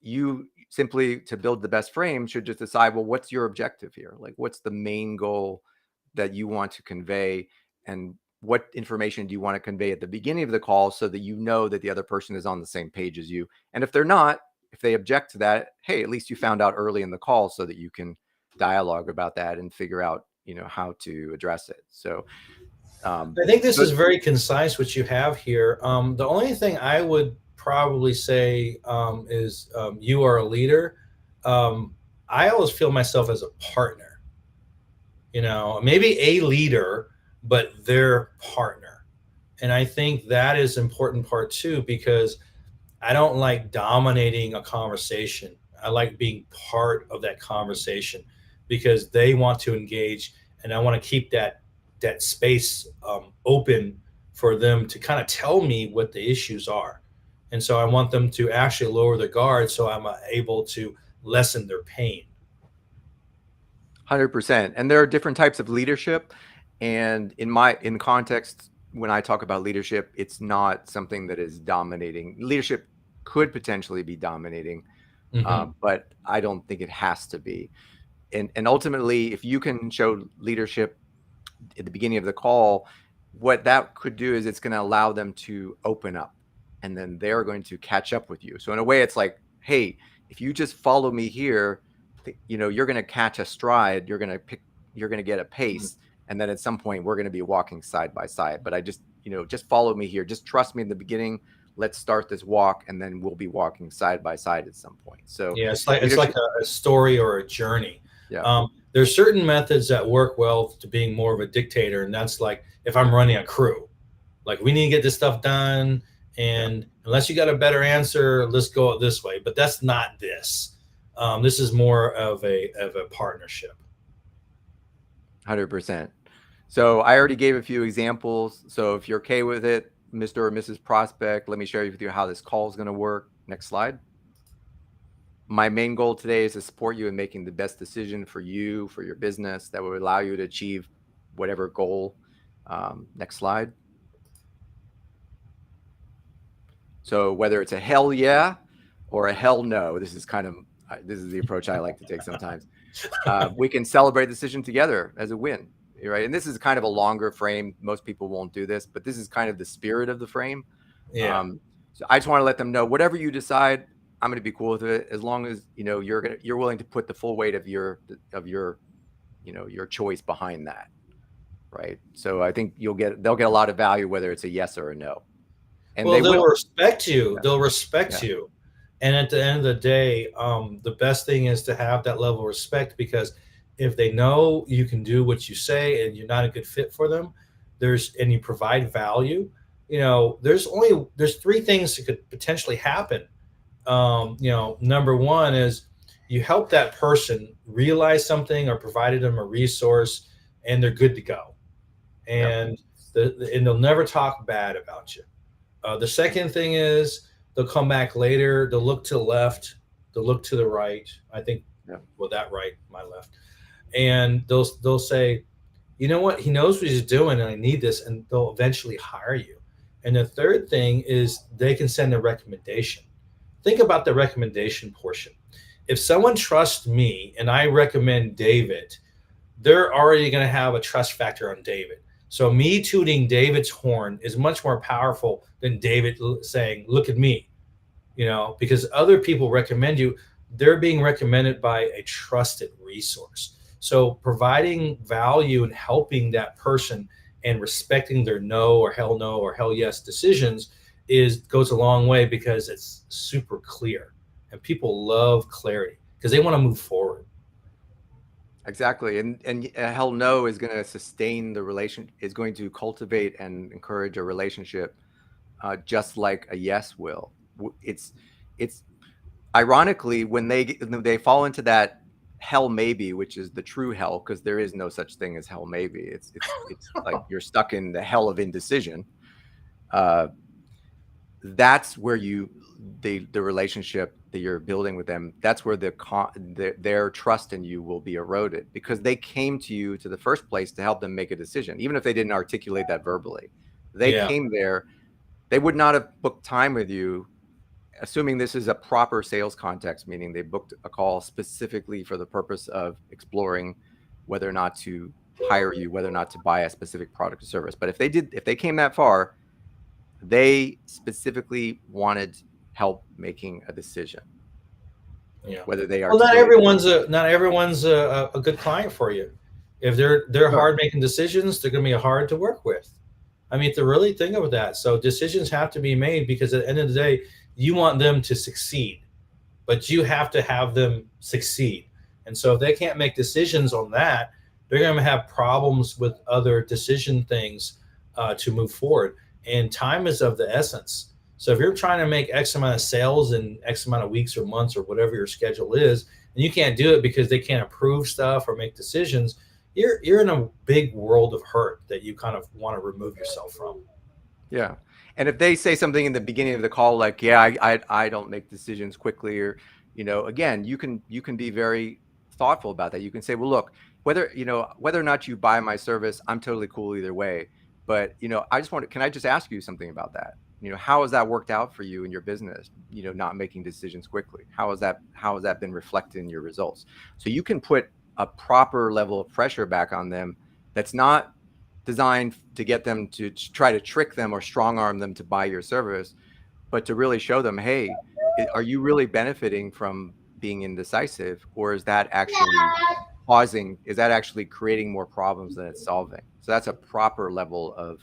you simply, to build the best frame, should just decide, well, what's your objective here? Like, what's the main goal that you want to convey, and what information do you want to convey at the beginning of the call so that you know that the other person is on the same page as you? And if they're not, if they object to that, hey, at least you found out early in the call so that you can dialogue about that and figure out, how to address it. So, I think this but is very concise, what you have here. The only thing I would probably say is you are a leader. Um, I always feel myself as a partner, maybe a leader, but their partner. And I think that is important part too, because I don't like dominating a conversation. I like being part of that conversation because they want to engage, and I want to keep that space open for them to kind of tell me what the issues are. And so I want them to actually lower their guard so I'm able to lessen their pain. 100%. And there are different types of leadership. And in context, when I talk about leadership, it's not something that is dominating. Leadership could potentially be dominating, Mm-hmm. but I don't think it has to be. And ultimately, if you can show leadership at the beginning of the call, what that could do is it's going to allow them to open up, and then they're going to catch up with you. So in a way, it's like, hey, if you just follow me here, you're going to catch a stride. You're going to get a pace. And then at some point we're going to be walking side by side. But I just, just follow me here. Just trust me in the beginning. Let's start this walk, and then we'll be walking side by side at some point. So Yeah, it's like a story or a journey. yeah, There's certain methods that work well to being more of a dictator, and that's like if I'm running a crew, like we need to get this stuff done, yeah, and unless you got a better answer, let's go this way. But that's not this. This is more of a partnership. 100%. So I already gave a few examples. So if you're okay with it, Mr. or Mrs. Prospect, let me share with you how this call is going to work. Next slide. My main goal today is to support you in making the best decision for you, for your business, that will allow you to achieve whatever goal. Next slide. So whether it's a hell yeah or a hell no, this is the approach I like to take sometimes. We can celebrate the decision together as a win, right? And this is kind of a longer frame. Most people won't do this, but this is kind of the spirit of the frame. Yeah. So I just want to let them know, whatever you decide, I'm going to be cool with it, as long as you're willing to put the full weight of your your choice behind that, right? So I think they'll get a lot of value whether it's a yes or a no, and Well, they they'll will. respect you. Yeah. They'll respect Yeah. you. And at the end of the day, the best thing is to have that level of respect, because if they know you can do what you say and you're not a good fit for them, and you provide value, there's three things that could potentially happen. Number one is you help that person realize something or provided them a resource, and they're good to go. Yeah. And and they'll never talk bad about you. The second thing is they'll come back later. They'll look to the left. They'll look to the right. I think, Yeah. well, that right, my left, and they'll say, you know what, he knows what he's doing, and I need this, and they'll eventually hire you. And the third thing is they can send a recommendation. Think about the recommendation portion. If someone trusts me and I recommend David, they're already going to have a trust factor on David. So me tooting David's horn is much more powerful than David saying, "Look at me," because other people recommend you. They're being recommended by a trusted resource. So providing value and helping that person and respecting their no or hell yes decisions is goes a long way because it's super clear, and people love clarity because they want to move forward. Exactly. And a hell no is going to sustain the relation, is going to cultivate and encourage a relationship, just like a yes will. It's ironically when they fall into that hell maybe, which is the true hell, because there is no such thing as hell maybe. It's like you're stuck in the hell of indecision. Uh, that's where the relationship that you're building with them, that's where their trust in you will be eroded, because they came to you to the first place to help them make a decision, even if they didn't articulate that verbally. They Yeah. came there. They would not have booked time with you, assuming this is a proper sales context, meaning they booked a call specifically for the purpose of exploring whether or not to hire you, whether or not to buy a specific product or service. But if they came that far, they specifically wanted help making a decision, Yeah. whether they Well, not articulate. everyone's a good client for you. If they're Sure. hard making decisions, they're going to be hard to work with. I mean, to really think of that. So decisions have to be made because at the end of the day, you want them to succeed, but you have to have them succeed. And so if they can't make decisions on that, they're going to have problems with other decision things to move forward. And time is of the essence. So if you're trying to make X amount of sales in X amount of weeks or months or whatever your schedule is, and you can't do it because they can't approve stuff or make decisions, you're in a big world of hurt that you kind of want to remove yourself from. Yeah. And if they say something in the beginning of the call, like, yeah, I don't make decisions quickly, or, again, you can be very thoughtful about that. You can say, well, look, whether or not you buy my service, I'm totally cool either way. But, can I just ask you something about that? How has that worked out for you in your business? Not making decisions quickly. How has that been reflected in your results? So you can put a proper level of pressure back on them that's not designed to get them to try to trick them or strong arm them to buy your service, but to really show them, hey, are you really benefiting from being indecisive, or is that actually creating more problems than it's solving? So that's a proper level of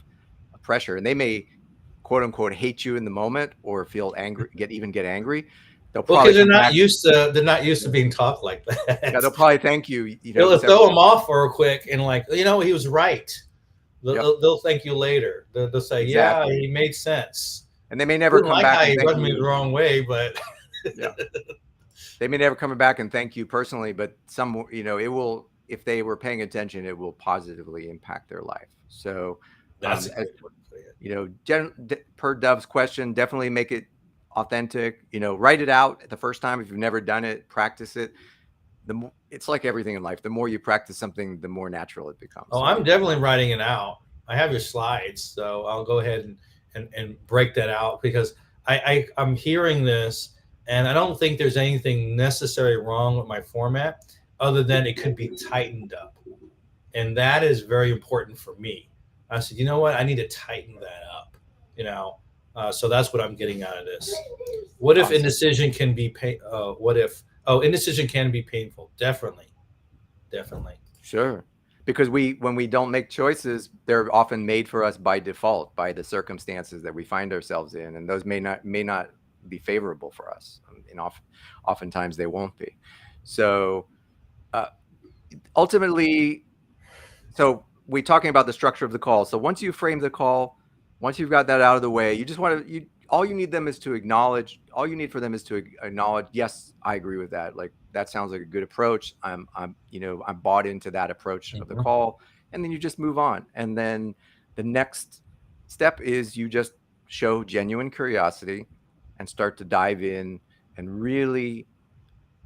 pressure. And they may, quote unquote, hate you in the moment or feel angry, get angry. They'll Well, probably because come back. they're not used to being talked like Yeah, that. they'll probably thank you, They'll throw several. them off for a quick and like, he was right. Yep, They'll thank you later. They'll say, yeah, exactly. he made sense. And they may I never didn't come like back how and he thank rubbed me the you. wrong way, but Yeah. They may never come back and thank you personally, but it will, if they were paying attention, it will positively impact their life. So, that's a good one. per Dove's question, definitely make it authentic. Write it out the first time. If you've never done it, practice it. It's like everything in life. The more you practice something, the more natural it becomes. Oh, So I'm definitely writing it out. I have your slides, so I'll go ahead and break that out because I'm hearing this, and I don't think there's anything necessarily wrong with my format other than it could be tightened up. And that is very important for me. I said, you know what? I need to tighten that up, so that's what I'm getting out of this. What if awesome. indecision can be indecision can be painful? Definitely. Sure. Because when we don't make choices, they're often made for us by default, by the circumstances that we find ourselves in, and those may not be favorable for us, and oftentimes they won't be. So ultimately, so we're talking about the structure of the call. So once you frame the call, once you've got that out of the way, you just want to all you need for them is to acknowledge, yes, I agree with that. Like, that sounds like a good approach. I'm bought into that approach of the call. And then you just move on. And then the next step is you just show genuine curiosity and start to dive in and really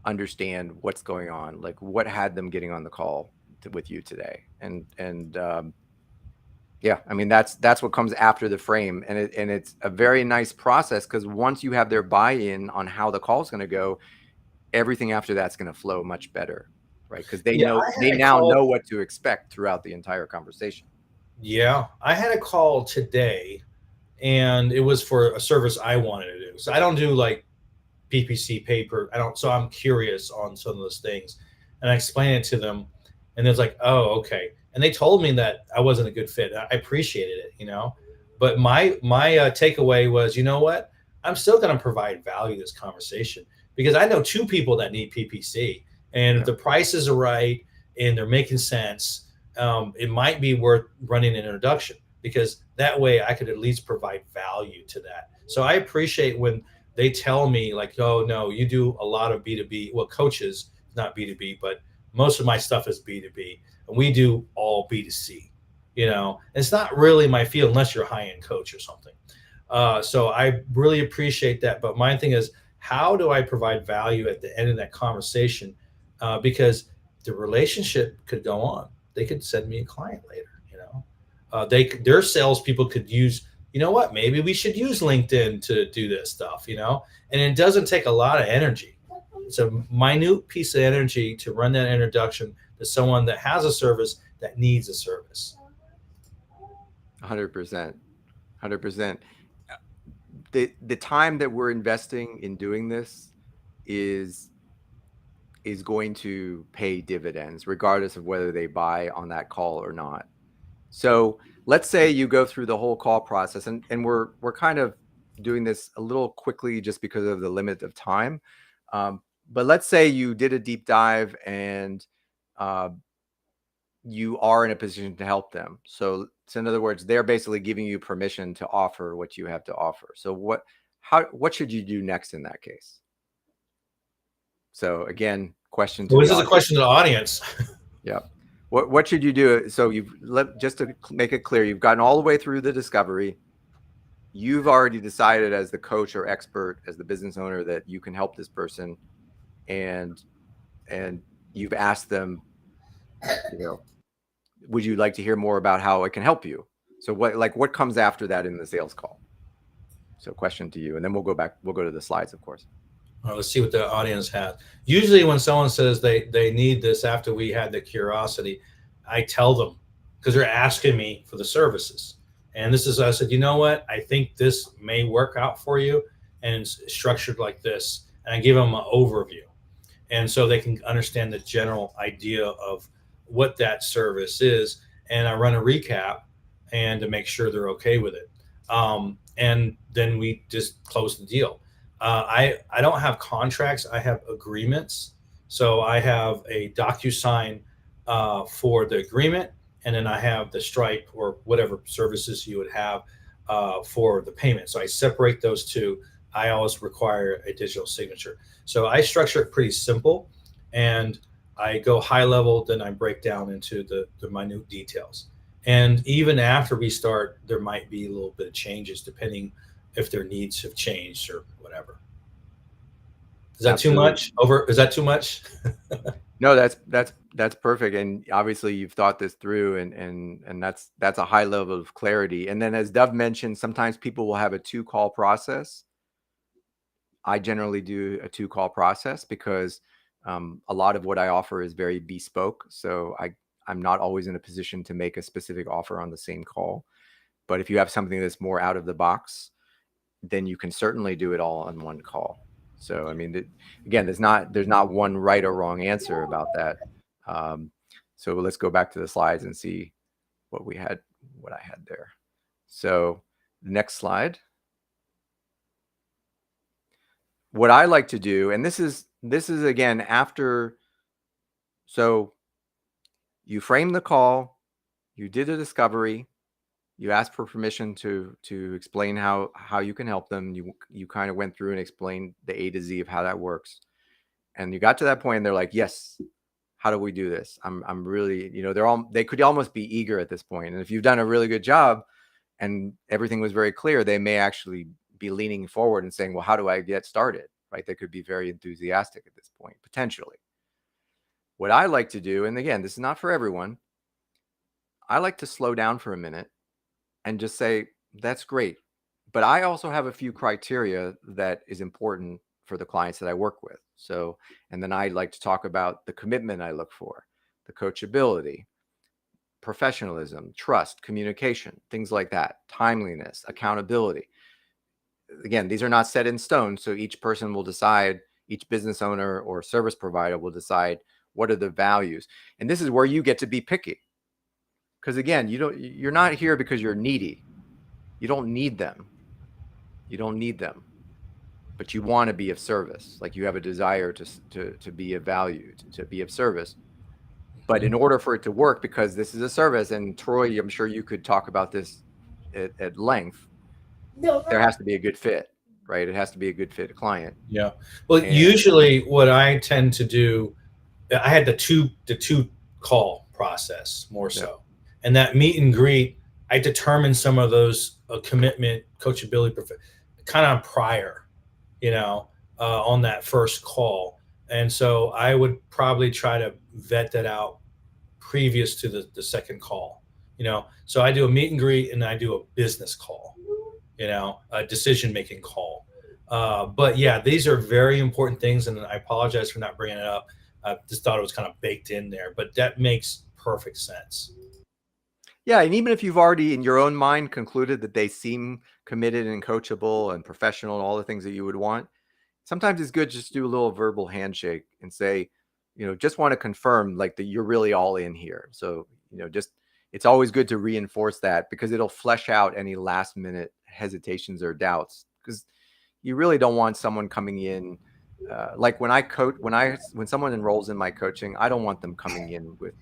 understand what's going on. Like, what had them getting on the call with you today? Yeah, I mean, that's what comes after the frame, and it's a very nice process, because once you have their buy-in on how the call is going to go, everything after that's going to flow much better, right? Because they now know what to expect throughout the entire conversation. Yeah, I had a call today, and it was for a service I wanted to do. So I don't do like PPC paper. I don't. So I'm curious on some of those things, and I explained it to them, and it's like, oh, okay. And and they told me that I wasn't a good fit. I appreciated it, but my takeaway was, you know what, I'm still going to provide value to this conversation, because I know two people that need PPC, and if Yeah. the prices are right and they're making sense, it might be worth running an introduction, because that way I could at least provide value to that. So I appreciate when they tell me, like, oh no, you do a lot of B2B. Well, coaches, not B2B, but most of my stuff is B2B, and we do all B2C. It's not really my field unless you're a high-end coach or something. So I really appreciate that. But my thing is, how do I provide value at the end of that conversation? Because the relationship could go on. They could send me a client later. Their salespeople could use. You know what? Maybe we should use LinkedIn to do this stuff. And it doesn't take a lot of energy. It's a minute piece of energy to run that introduction to someone that has a service that needs a service. 100%. 100%. The time that we're investing in doing this is going to pay dividends, regardless of whether they buy on that call or not. So let's say you go through the whole call process, and we're kind of doing this a little quickly just because of the limit of time. But let's say you did a deep dive and you are in a position to help them. So in other words, they're basically giving you permission to offer what you have to offer. So what should you do next in that case? So again, question to This the is a audience. question to the audience. Yeah. What should you do? So just to make it clear, you've gotten all the way through the discovery. You've already decided as the coach or expert, as the business owner, that you can help this person, and you've asked them, would you like to hear more about how it can help you? So what comes after that in the sales call? So question to you, and then we'll go to the slides, of course. Let's see what the audience has. Usually when someone says they need this after we had the curiosity, I tell them, because they're asking me for the services. And I said, you know what? I think this may work out for you, and it's structured like this. And I give them an overview. And so they can understand the general idea of what that service is. And I run a recap and to make sure they're okay with it. And then we just close the deal. I don't have contracts. I have agreements. So I have a DocuSign for the agreement, and then I have the Stripe or whatever services you would have for the payment. So I separate those two. I always require a digital signature. So I structure it pretty simple, and I go high level, then I break down into the minute details. And even after we start, there might be a little bit of changes depending if their needs have changed or whatever. Is that Absolutely. too much? Is that too much? No, that's perfect. And obviously you've thought this through, and that's a high level of clarity. And then, as Dov mentioned, sometimes people will have a 2-call process. I generally do a 2-call process because a lot of what I offer is very bespoke. So I'm not always in a position to make a specific offer on the same call. But if you have something that's more out of the box, then you can certainly do it all on one call. So, I mean, again, there's not one right or wrong answer about that. So let's go back to the slides and see what I had there. So next slide. What I like to do, and this is again after, so you frame the call, you did a discovery, you asked for permission to explain how you can help them. You kind of went through and explained the A to Z of how that works, and you got to that point, and they're like, yes, how do we do this? I'm really, they could almost be eager at this point, and if you've done a really good job and everything was very clear, they may actually be leaning forward and saying, well, how do I get started? Right? They could be very enthusiastic at this point, potentially. What I like to do, and again, this is not for everyone, I like to slow down for a minute and just say, that's great. But I also have a few criteria that is important for the clients that I work with. So, and then I like to talk about the commitment I look for, the coachability, professionalism, trust, communication, things like that, timeliness, accountability. Again, these are not set in stone. So each person will decide, each business owner or service provider will decide what are the values. And this is where you get to be picky. Because again, you're not here because you're needy. You don't need them. You don't need them, but you want to be of service. Like you have a desire to be of value, to be of service. But in order for it to work, because this is a service, and Troy, I'm sure you could talk about this at length, there has to be a good fit, right? It has to be a good fit client. Yeah. Well, And usually what I tend to do, I had the two call process more yeah, so, and that meet and greet. I determined some of those commitment, coachability, kind of prior, on that first call, and so I would probably try to vet that out previous to the second call. So I do a meet and greet and I do a business call, a decision making call. But yeah, these are very important things, and I apologize for not bringing it up. I just thought it was kind of baked in there, but that makes perfect sense. yeah, and even if you've already in your own mind concluded that they seem committed and coachable and professional and all the things that you would want, sometimes it's good just to do a little verbal handshake and say, just want to confirm like that you're really all in here. So, just it's always good to reinforce that because it'll flesh out any last minute hesitations or doubts, because you really don't want someone coming in like when I coach, when someone enrolls in my coaching, I don't want them coming in with,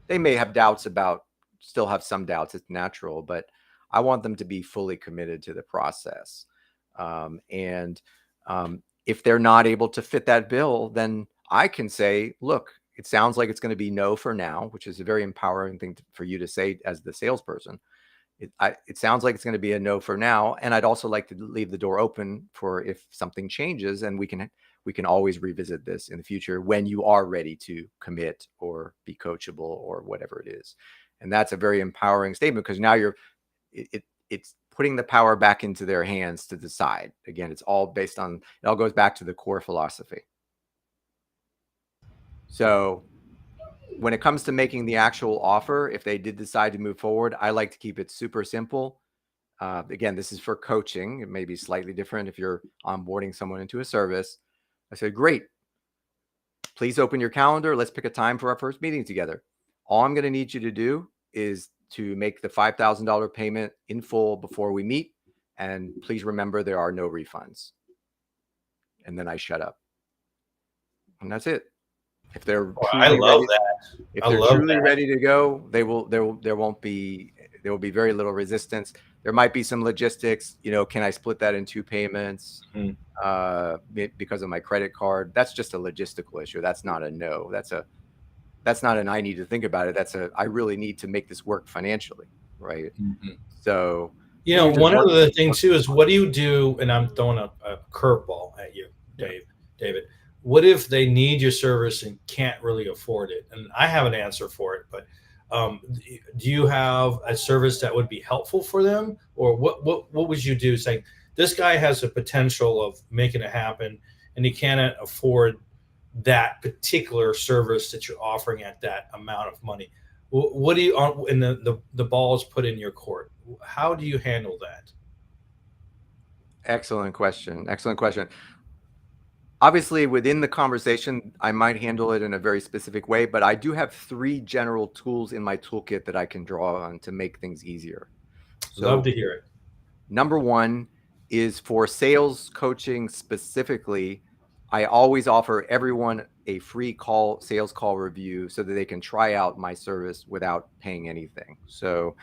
they may have doubts about, still have some doubts. It's natural, but I want them to be fully committed to the process. And if they're not able to fit that bill, then I can say, look, it sounds like it's going to be no for now, which is a very empowering thing for you to say as the salesperson. It sounds like it's going to be a no for now. And I'd also like to leave the door open for if something changes, and we can always revisit this in the future when you are ready to commit or be coachable or whatever it is. And that's a very empowering statement, because now it's putting the power back into their hands to decide. Again, it's all based on, it all goes back to the core philosophy. So when it comes to making the actual offer, if they did decide to move forward, I like to keep it super simple. Again, this is for coaching. It may be slightly different if you're onboarding someone into a service. I said, great. Please open your calendar. Let's pick a time for our first meeting together. All I'm going to need you to do is to make the $5,000 payment in full before we meet. And please remember there are no refunds. And then I shut up. And that's it. If they're I truly love ready, that. if I they're love truly that. ready to go, there will be very little resistance. There might be some logistics, can I split that in 2 payments because of my credit card? That's just a logistical issue. That's not a no. That's not an I need to think about it. That's I really need to make this work financially, right? Mm-hmm. So One of the things too is, what do you do? And I'm throwing a curveball at you, David. What if they need your service and can't really afford it? And I have an answer for it, but do you have a service that would be helpful for them, or what would you do? Saying this guy has a potential of making it happen, and he cannot afford that particular service that you're offering at that amount of money. What do you? And the ball is put in your court. How do you handle that? Excellent question. Excellent question. Obviously, within the conversation, I might handle it in a very specific way, but I do have 3 general tools in my toolkit that I can draw on to make things easier. Love So, to hear it. number 1 is for sales coaching specifically. I always offer everyone a free sales call review so that they can try out my service without paying anything. So,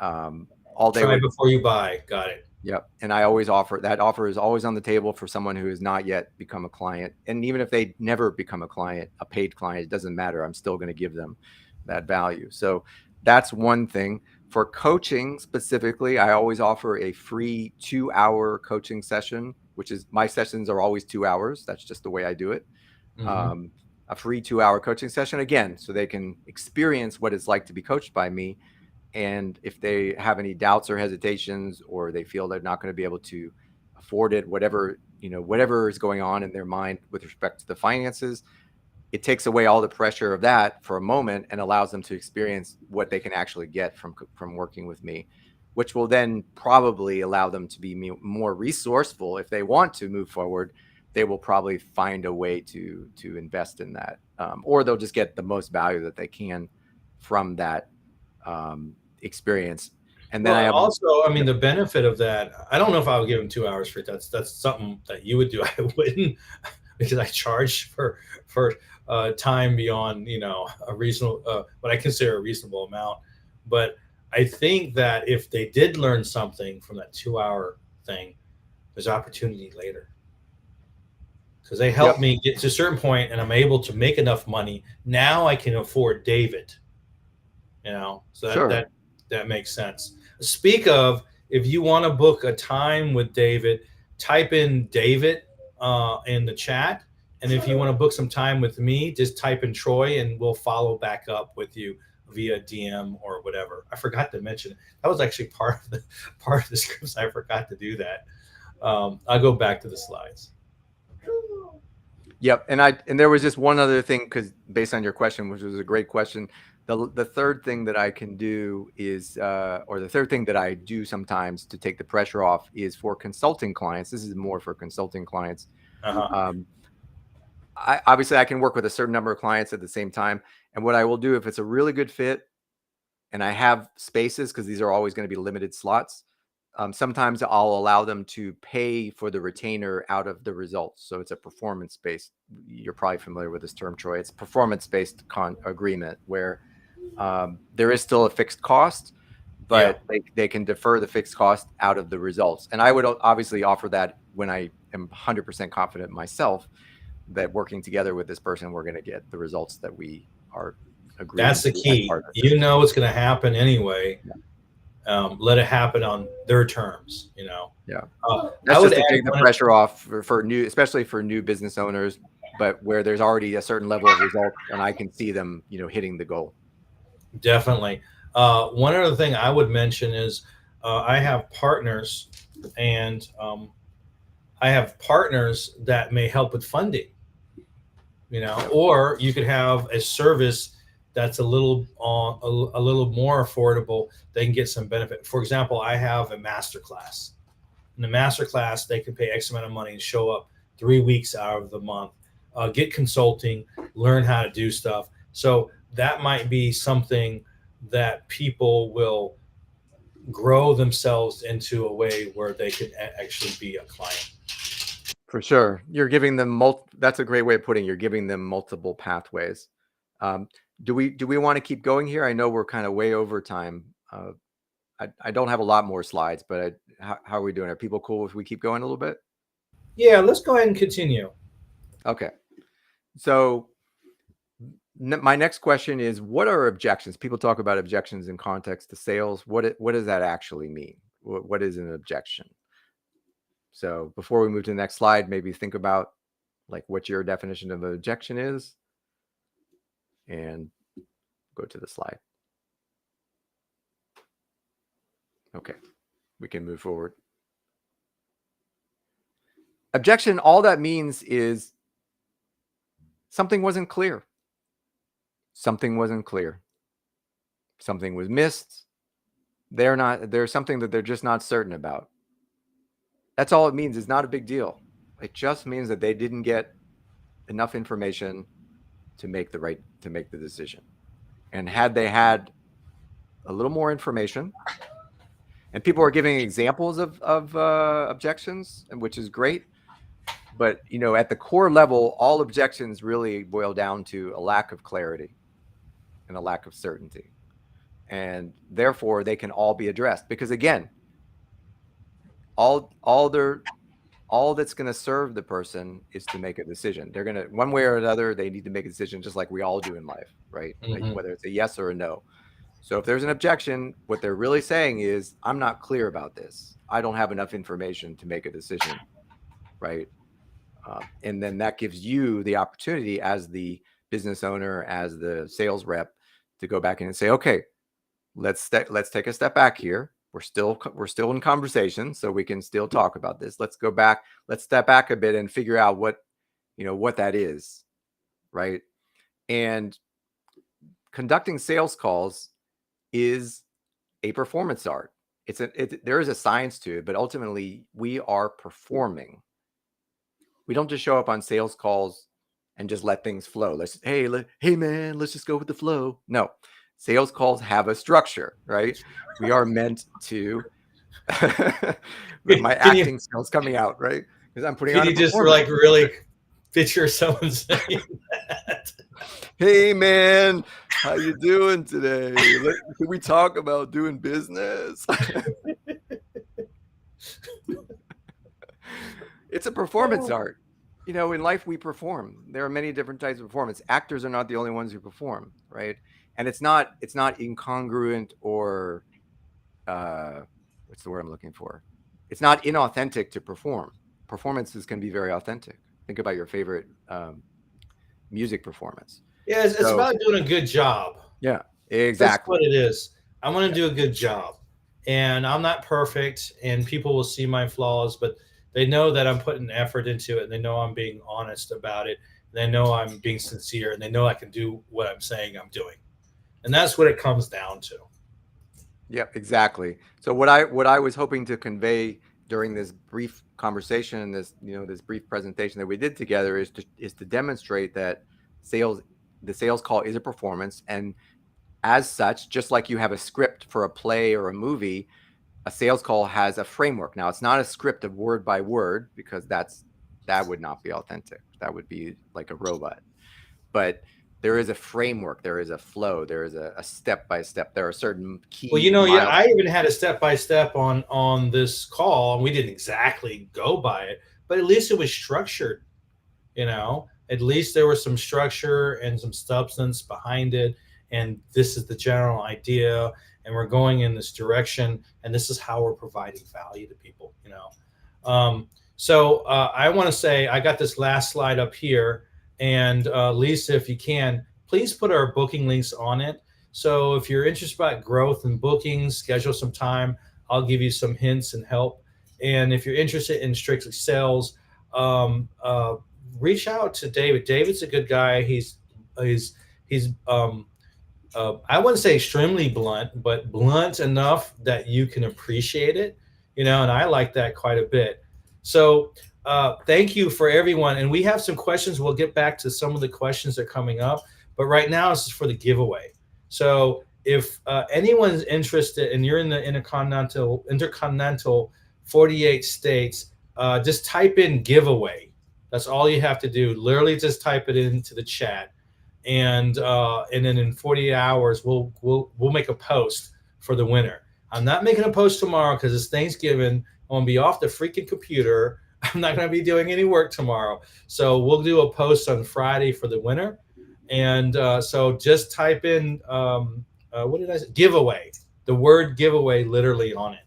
all they Try would before you buy. Got it. Yep. And I always offer that. Offer is always on the table for someone who has not yet become a client. And even if they never become a client, a paid client, it doesn't matter. I'm still going to give them that value. So that's one thing. For coaching specifically, I always offer a free 2-hour coaching session, which is, my sessions are always 2 hours. That's just the way I do it. Mm-hmm. A free 2-hour coaching session, again, so they can experience what it's like to be coached by me. And if they have any doubts or hesitations, or they feel they're not going to be able to afford it, whatever is going on in their mind with respect to the finances, it takes away all the pressure of that for a moment and allows them to experience what they can actually get from working with me, which will then probably allow them to be more resourceful. If they want to move forward, they will probably find a way to invest in that, or they'll just get the most value that they can from that experience. And then I Well, have, also, I mean, the benefit of that, I don't know if I would give him 2 hours for it. That's something that you would do. I wouldn't, because I charge for time beyond, a reasonable, what I consider a reasonable amount. But I think that if they did learn something from that 2 hour thing, there's opportunity later, because they yep, helped me get to a certain point, and I'm able to make enough money. Now I can afford David. So that sure. that that makes sense. Speak of, if you want to book a time with David, type in David in the chat, and if you want to book some time with me, just type in Troy, and we'll follow back up with you via DM or whatever. I forgot to mention it. That was actually part of the scripts. I forgot to do that. I'll go back to the slides. Yep. And there was just one other thing, because based on your question, which was a great question, the third thing that I can do is, or the third thing that I do sometimes to take the pressure off, is for consulting clients. This is more for consulting clients. Uh-huh. Obviously I can work with a certain number of clients at the same time. And what I will do, if it's a really good fit and I have spaces, because these are always going to be limited slots, sometimes I'll allow them to pay for the retainer out of the results. So it's a performance-based. You're probably familiar with this term, Troy. It's performance-based agreement where there is still a fixed cost, but they can defer the fixed cost out of the results. And I would obviously offer that when I am 100% confident myself that working together with this person, we're going to get the results that we are agreeing That's the to as key. partners. You know what's going to happen anyway. Let it happen on their terms. Yeah. I That's would just add to take the one. pressure off for new, especially for new business owners, but where there's already a certain level of results and I can see them, hitting the goal. Definitely. One other thing I would mention is I have partners, and I have partners that may help with funding. Or you could have a service that's a little more affordable. They can get some benefit. For example, I have a master class. In the master class, they can pay X amount of money and show up 3 weeks out of the month, get consulting, learn how to do stuff. So that might be something that people will grow themselves into a way where they can actually be a client. For sure. You're giving them that's a great way of putting it. You're giving them multiple pathways. Do we want to keep going here? I know we're kind of way over time. I don't have a lot more slides, but how are we doing? Are people cool if we keep going a little bit? Yeah, let's go ahead and continue. Okay. So my next question is, what are objections? People talk about objections in context to sales. What does that actually mean? What is an objection? So before we move to the next slide, maybe think about like what your definition of an objection is, and go to the slide. Okay, we can move forward. Objection, all that means is something wasn't clear. Something wasn't clear. Something was missed. There's something that they're just not certain about. That's all it means. It's not a big deal. It just means that they didn't get enough information to make the decision. And had they had a little more information, and people are giving examples of objections, which is great. But at the core level, all objections really boil down to a lack of clarity and a lack of certainty, and therefore they can all be addressed. Because again, all that's going to serve the person is to make a decision. They're going to, one way or another, they need to make a decision, just like we all do in life, right? Mm-hmm. Whether it's a yes or a no. So if there's an objection, what they're really saying is, I'm not clear about this. I don't have enough information to make a decision, right? And then that gives you the opportunity as the business owner, as the sales rep, to go back in and say, okay, let's take a step back here. We're still in conversation, so we can still talk about this. Let's go back. Let's step back a bit and figure out what that is, right? And conducting sales calls is a performance art. There is a science to it, but ultimately we are performing. We don't just show up on sales calls and just let things flow. Hey man, let's just go with the flow. No, Sales calls have a structure, right? We are meant to. My Can you acting skills coming out, right? Because I'm putting can on a you just performance. like really picture someone saying that? Hey man, how you doing today? Can we talk about doing business? It's a performance art. You know, in life we perform. There are many different types of performance. Actors are not the only ones who perform, right? And it's not incongruent or what's the word I'm looking for? It's not inauthentic to perform. Performances can be very authentic. Think about your favorite music performance. Yeah, it's So about doing a good job. yeah, That's exactly. what it is. I want to Yeah. do a good job, and I'm not perfect, and people will see my flaws, but they know that I'm putting effort into it, and they know I'm being honest about it. And they know I'm being sincere, and they know I can do what I'm saying I'm doing, and that's what it comes down to. Yep, exactly. So what I was hoping to convey during this brief conversation and this brief presentation that we did together is to demonstrate that sales the sales call is a performance, and as such, just like you have a script for a play or a movie, a sales call has a framework. Now, it's not a script of word by word because that would not be authentic. That would be like a robot. But there is a framework, there is a flow, there is a step by step. There are certain Well, key yeah, milestones. I even had a step by step on this call, and we didn't exactly go by it, but at least it was structured. At least there was some structure and some substance behind it, and this is the general idea, and we're going in this direction, and this is how we're providing value to people. So I want to say I got this last slide up here, and Lisa, if you can, please put our booking links on it. So if you're interested about growth and bookings, schedule some time. I'll give you some hints and help. And if you're interested in strictly sales, um, uh, reach out to David. David's a good guy. He's I wouldn't say extremely blunt, but blunt enough that you can appreciate it. And I like that quite a bit. So thank you for everyone. And we have some questions. We'll get back to some of the questions that are coming up. But right now, this is for the giveaway. So if anyone's interested and you're in the intercontinental 48 states, just type in giveaway. That's all you have to do. Literally just type it into the chat. And then in 48 hours, we'll make a post for the winner. I'm not making a post tomorrow because it's Thanksgiving. I'm going to be off the freaking computer. I'm not going to be doing any work tomorrow. So we'll do a post on Friday for the winner. And so just type in, what did I say? Giveaway. The word giveaway literally on it.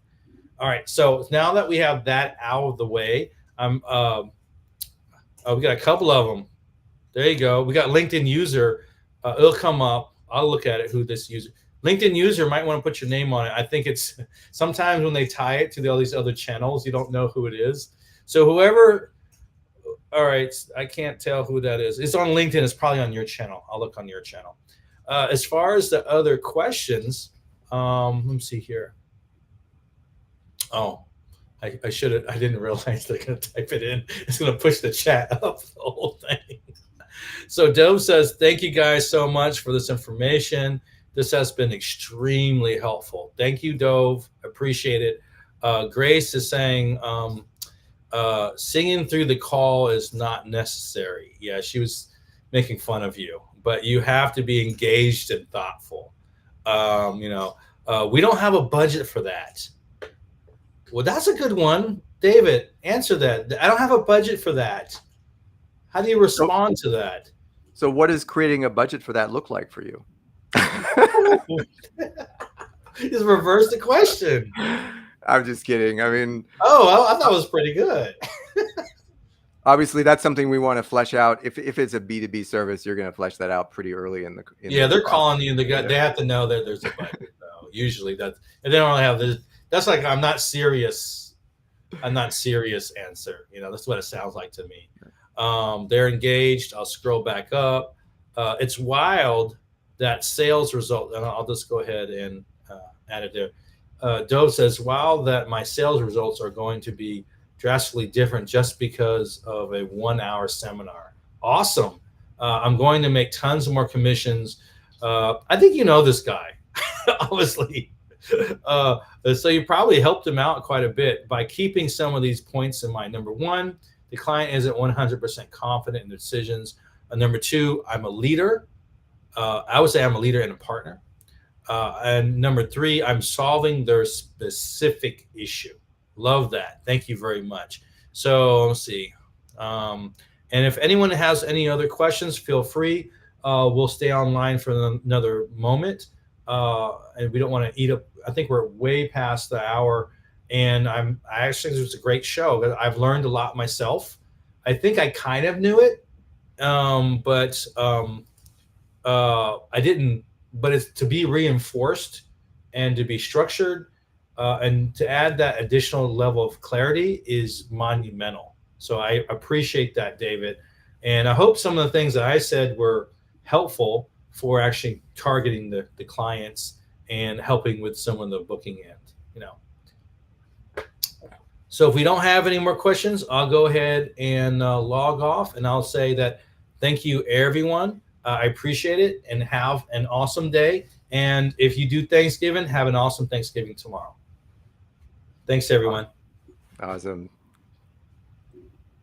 All right. So now that we have that out of the way, we got a couple of them. There you go. We got LinkedIn user. It'll come up. I'll look at it, who this user. LinkedIn user might want to put your name on it. I think it's sometimes when they tie it to all these other channels, you don't know who it is. So whoever, all right, I can't tell who that is. It's on LinkedIn. It's probably on your channel. I'll look on your channel. As far as the other questions, let me see here. Oh, I should have. I didn't realize they're going to type it in. It's going to push the chat up the whole thing. So Dove says, thank you guys so much for this information. This has been extremely helpful. Thank you, Dove. Appreciate it. Grace is saying, singing through the call is not necessary. Yeah, she was making fun of you, but you have to be engaged and thoughtful. We don't have a budget for that. Well, that's a good one. David, answer that. I don't have a budget for that. How do you respond to that? So what does creating a budget for that look like for you? Just reverse the question. I'm just kidding. I mean, I thought it was pretty good. Obviously, that's something we want to flesh out. If it's a B2B service, you're going to flesh that out pretty early in the. Yeah, they're calling you. They have to know that there's a budget, though. Usually, and they don't really have this. That's like I'm not serious answer. That's what it sounds like to me. They're engaged. I'll scroll back up. It's wild that sales result, and I'll just go ahead and add it there. Dove says, wow, that my sales results are going to be drastically different just because of a 1 hour seminar. Awesome. I'm going to make tons more commissions I think you know this guy, obviously. So you probably helped him out quite a bit by keeping some of these points in mind. Number one, the client isn't 100% confident in their decisions. Number two, I'm a leader. I would say I'm a leader and a partner. And number three, I'm solving their specific issue. Love that. Thank you very much. So let's see. And if anyone has any other questions, feel free. We'll stay online for another moment. And we don't want to eat up. I think we're way past the hour. And I actually think it was a great show. I've learned a lot myself. I think I kind of knew it, but I didn't. But it's to be reinforced and to be structured and to add that additional level of clarity is monumental. So I appreciate that, David. And I hope some of the things that I said were helpful for actually targeting the clients and helping with some of the booking end, you know. So if we don't have any more questions, I'll go ahead and log off, and I'll say that thank you, everyone. I appreciate it, and have an awesome day. And if you do Thanksgiving, have an awesome Thanksgiving tomorrow. Thanks, everyone. Awesome.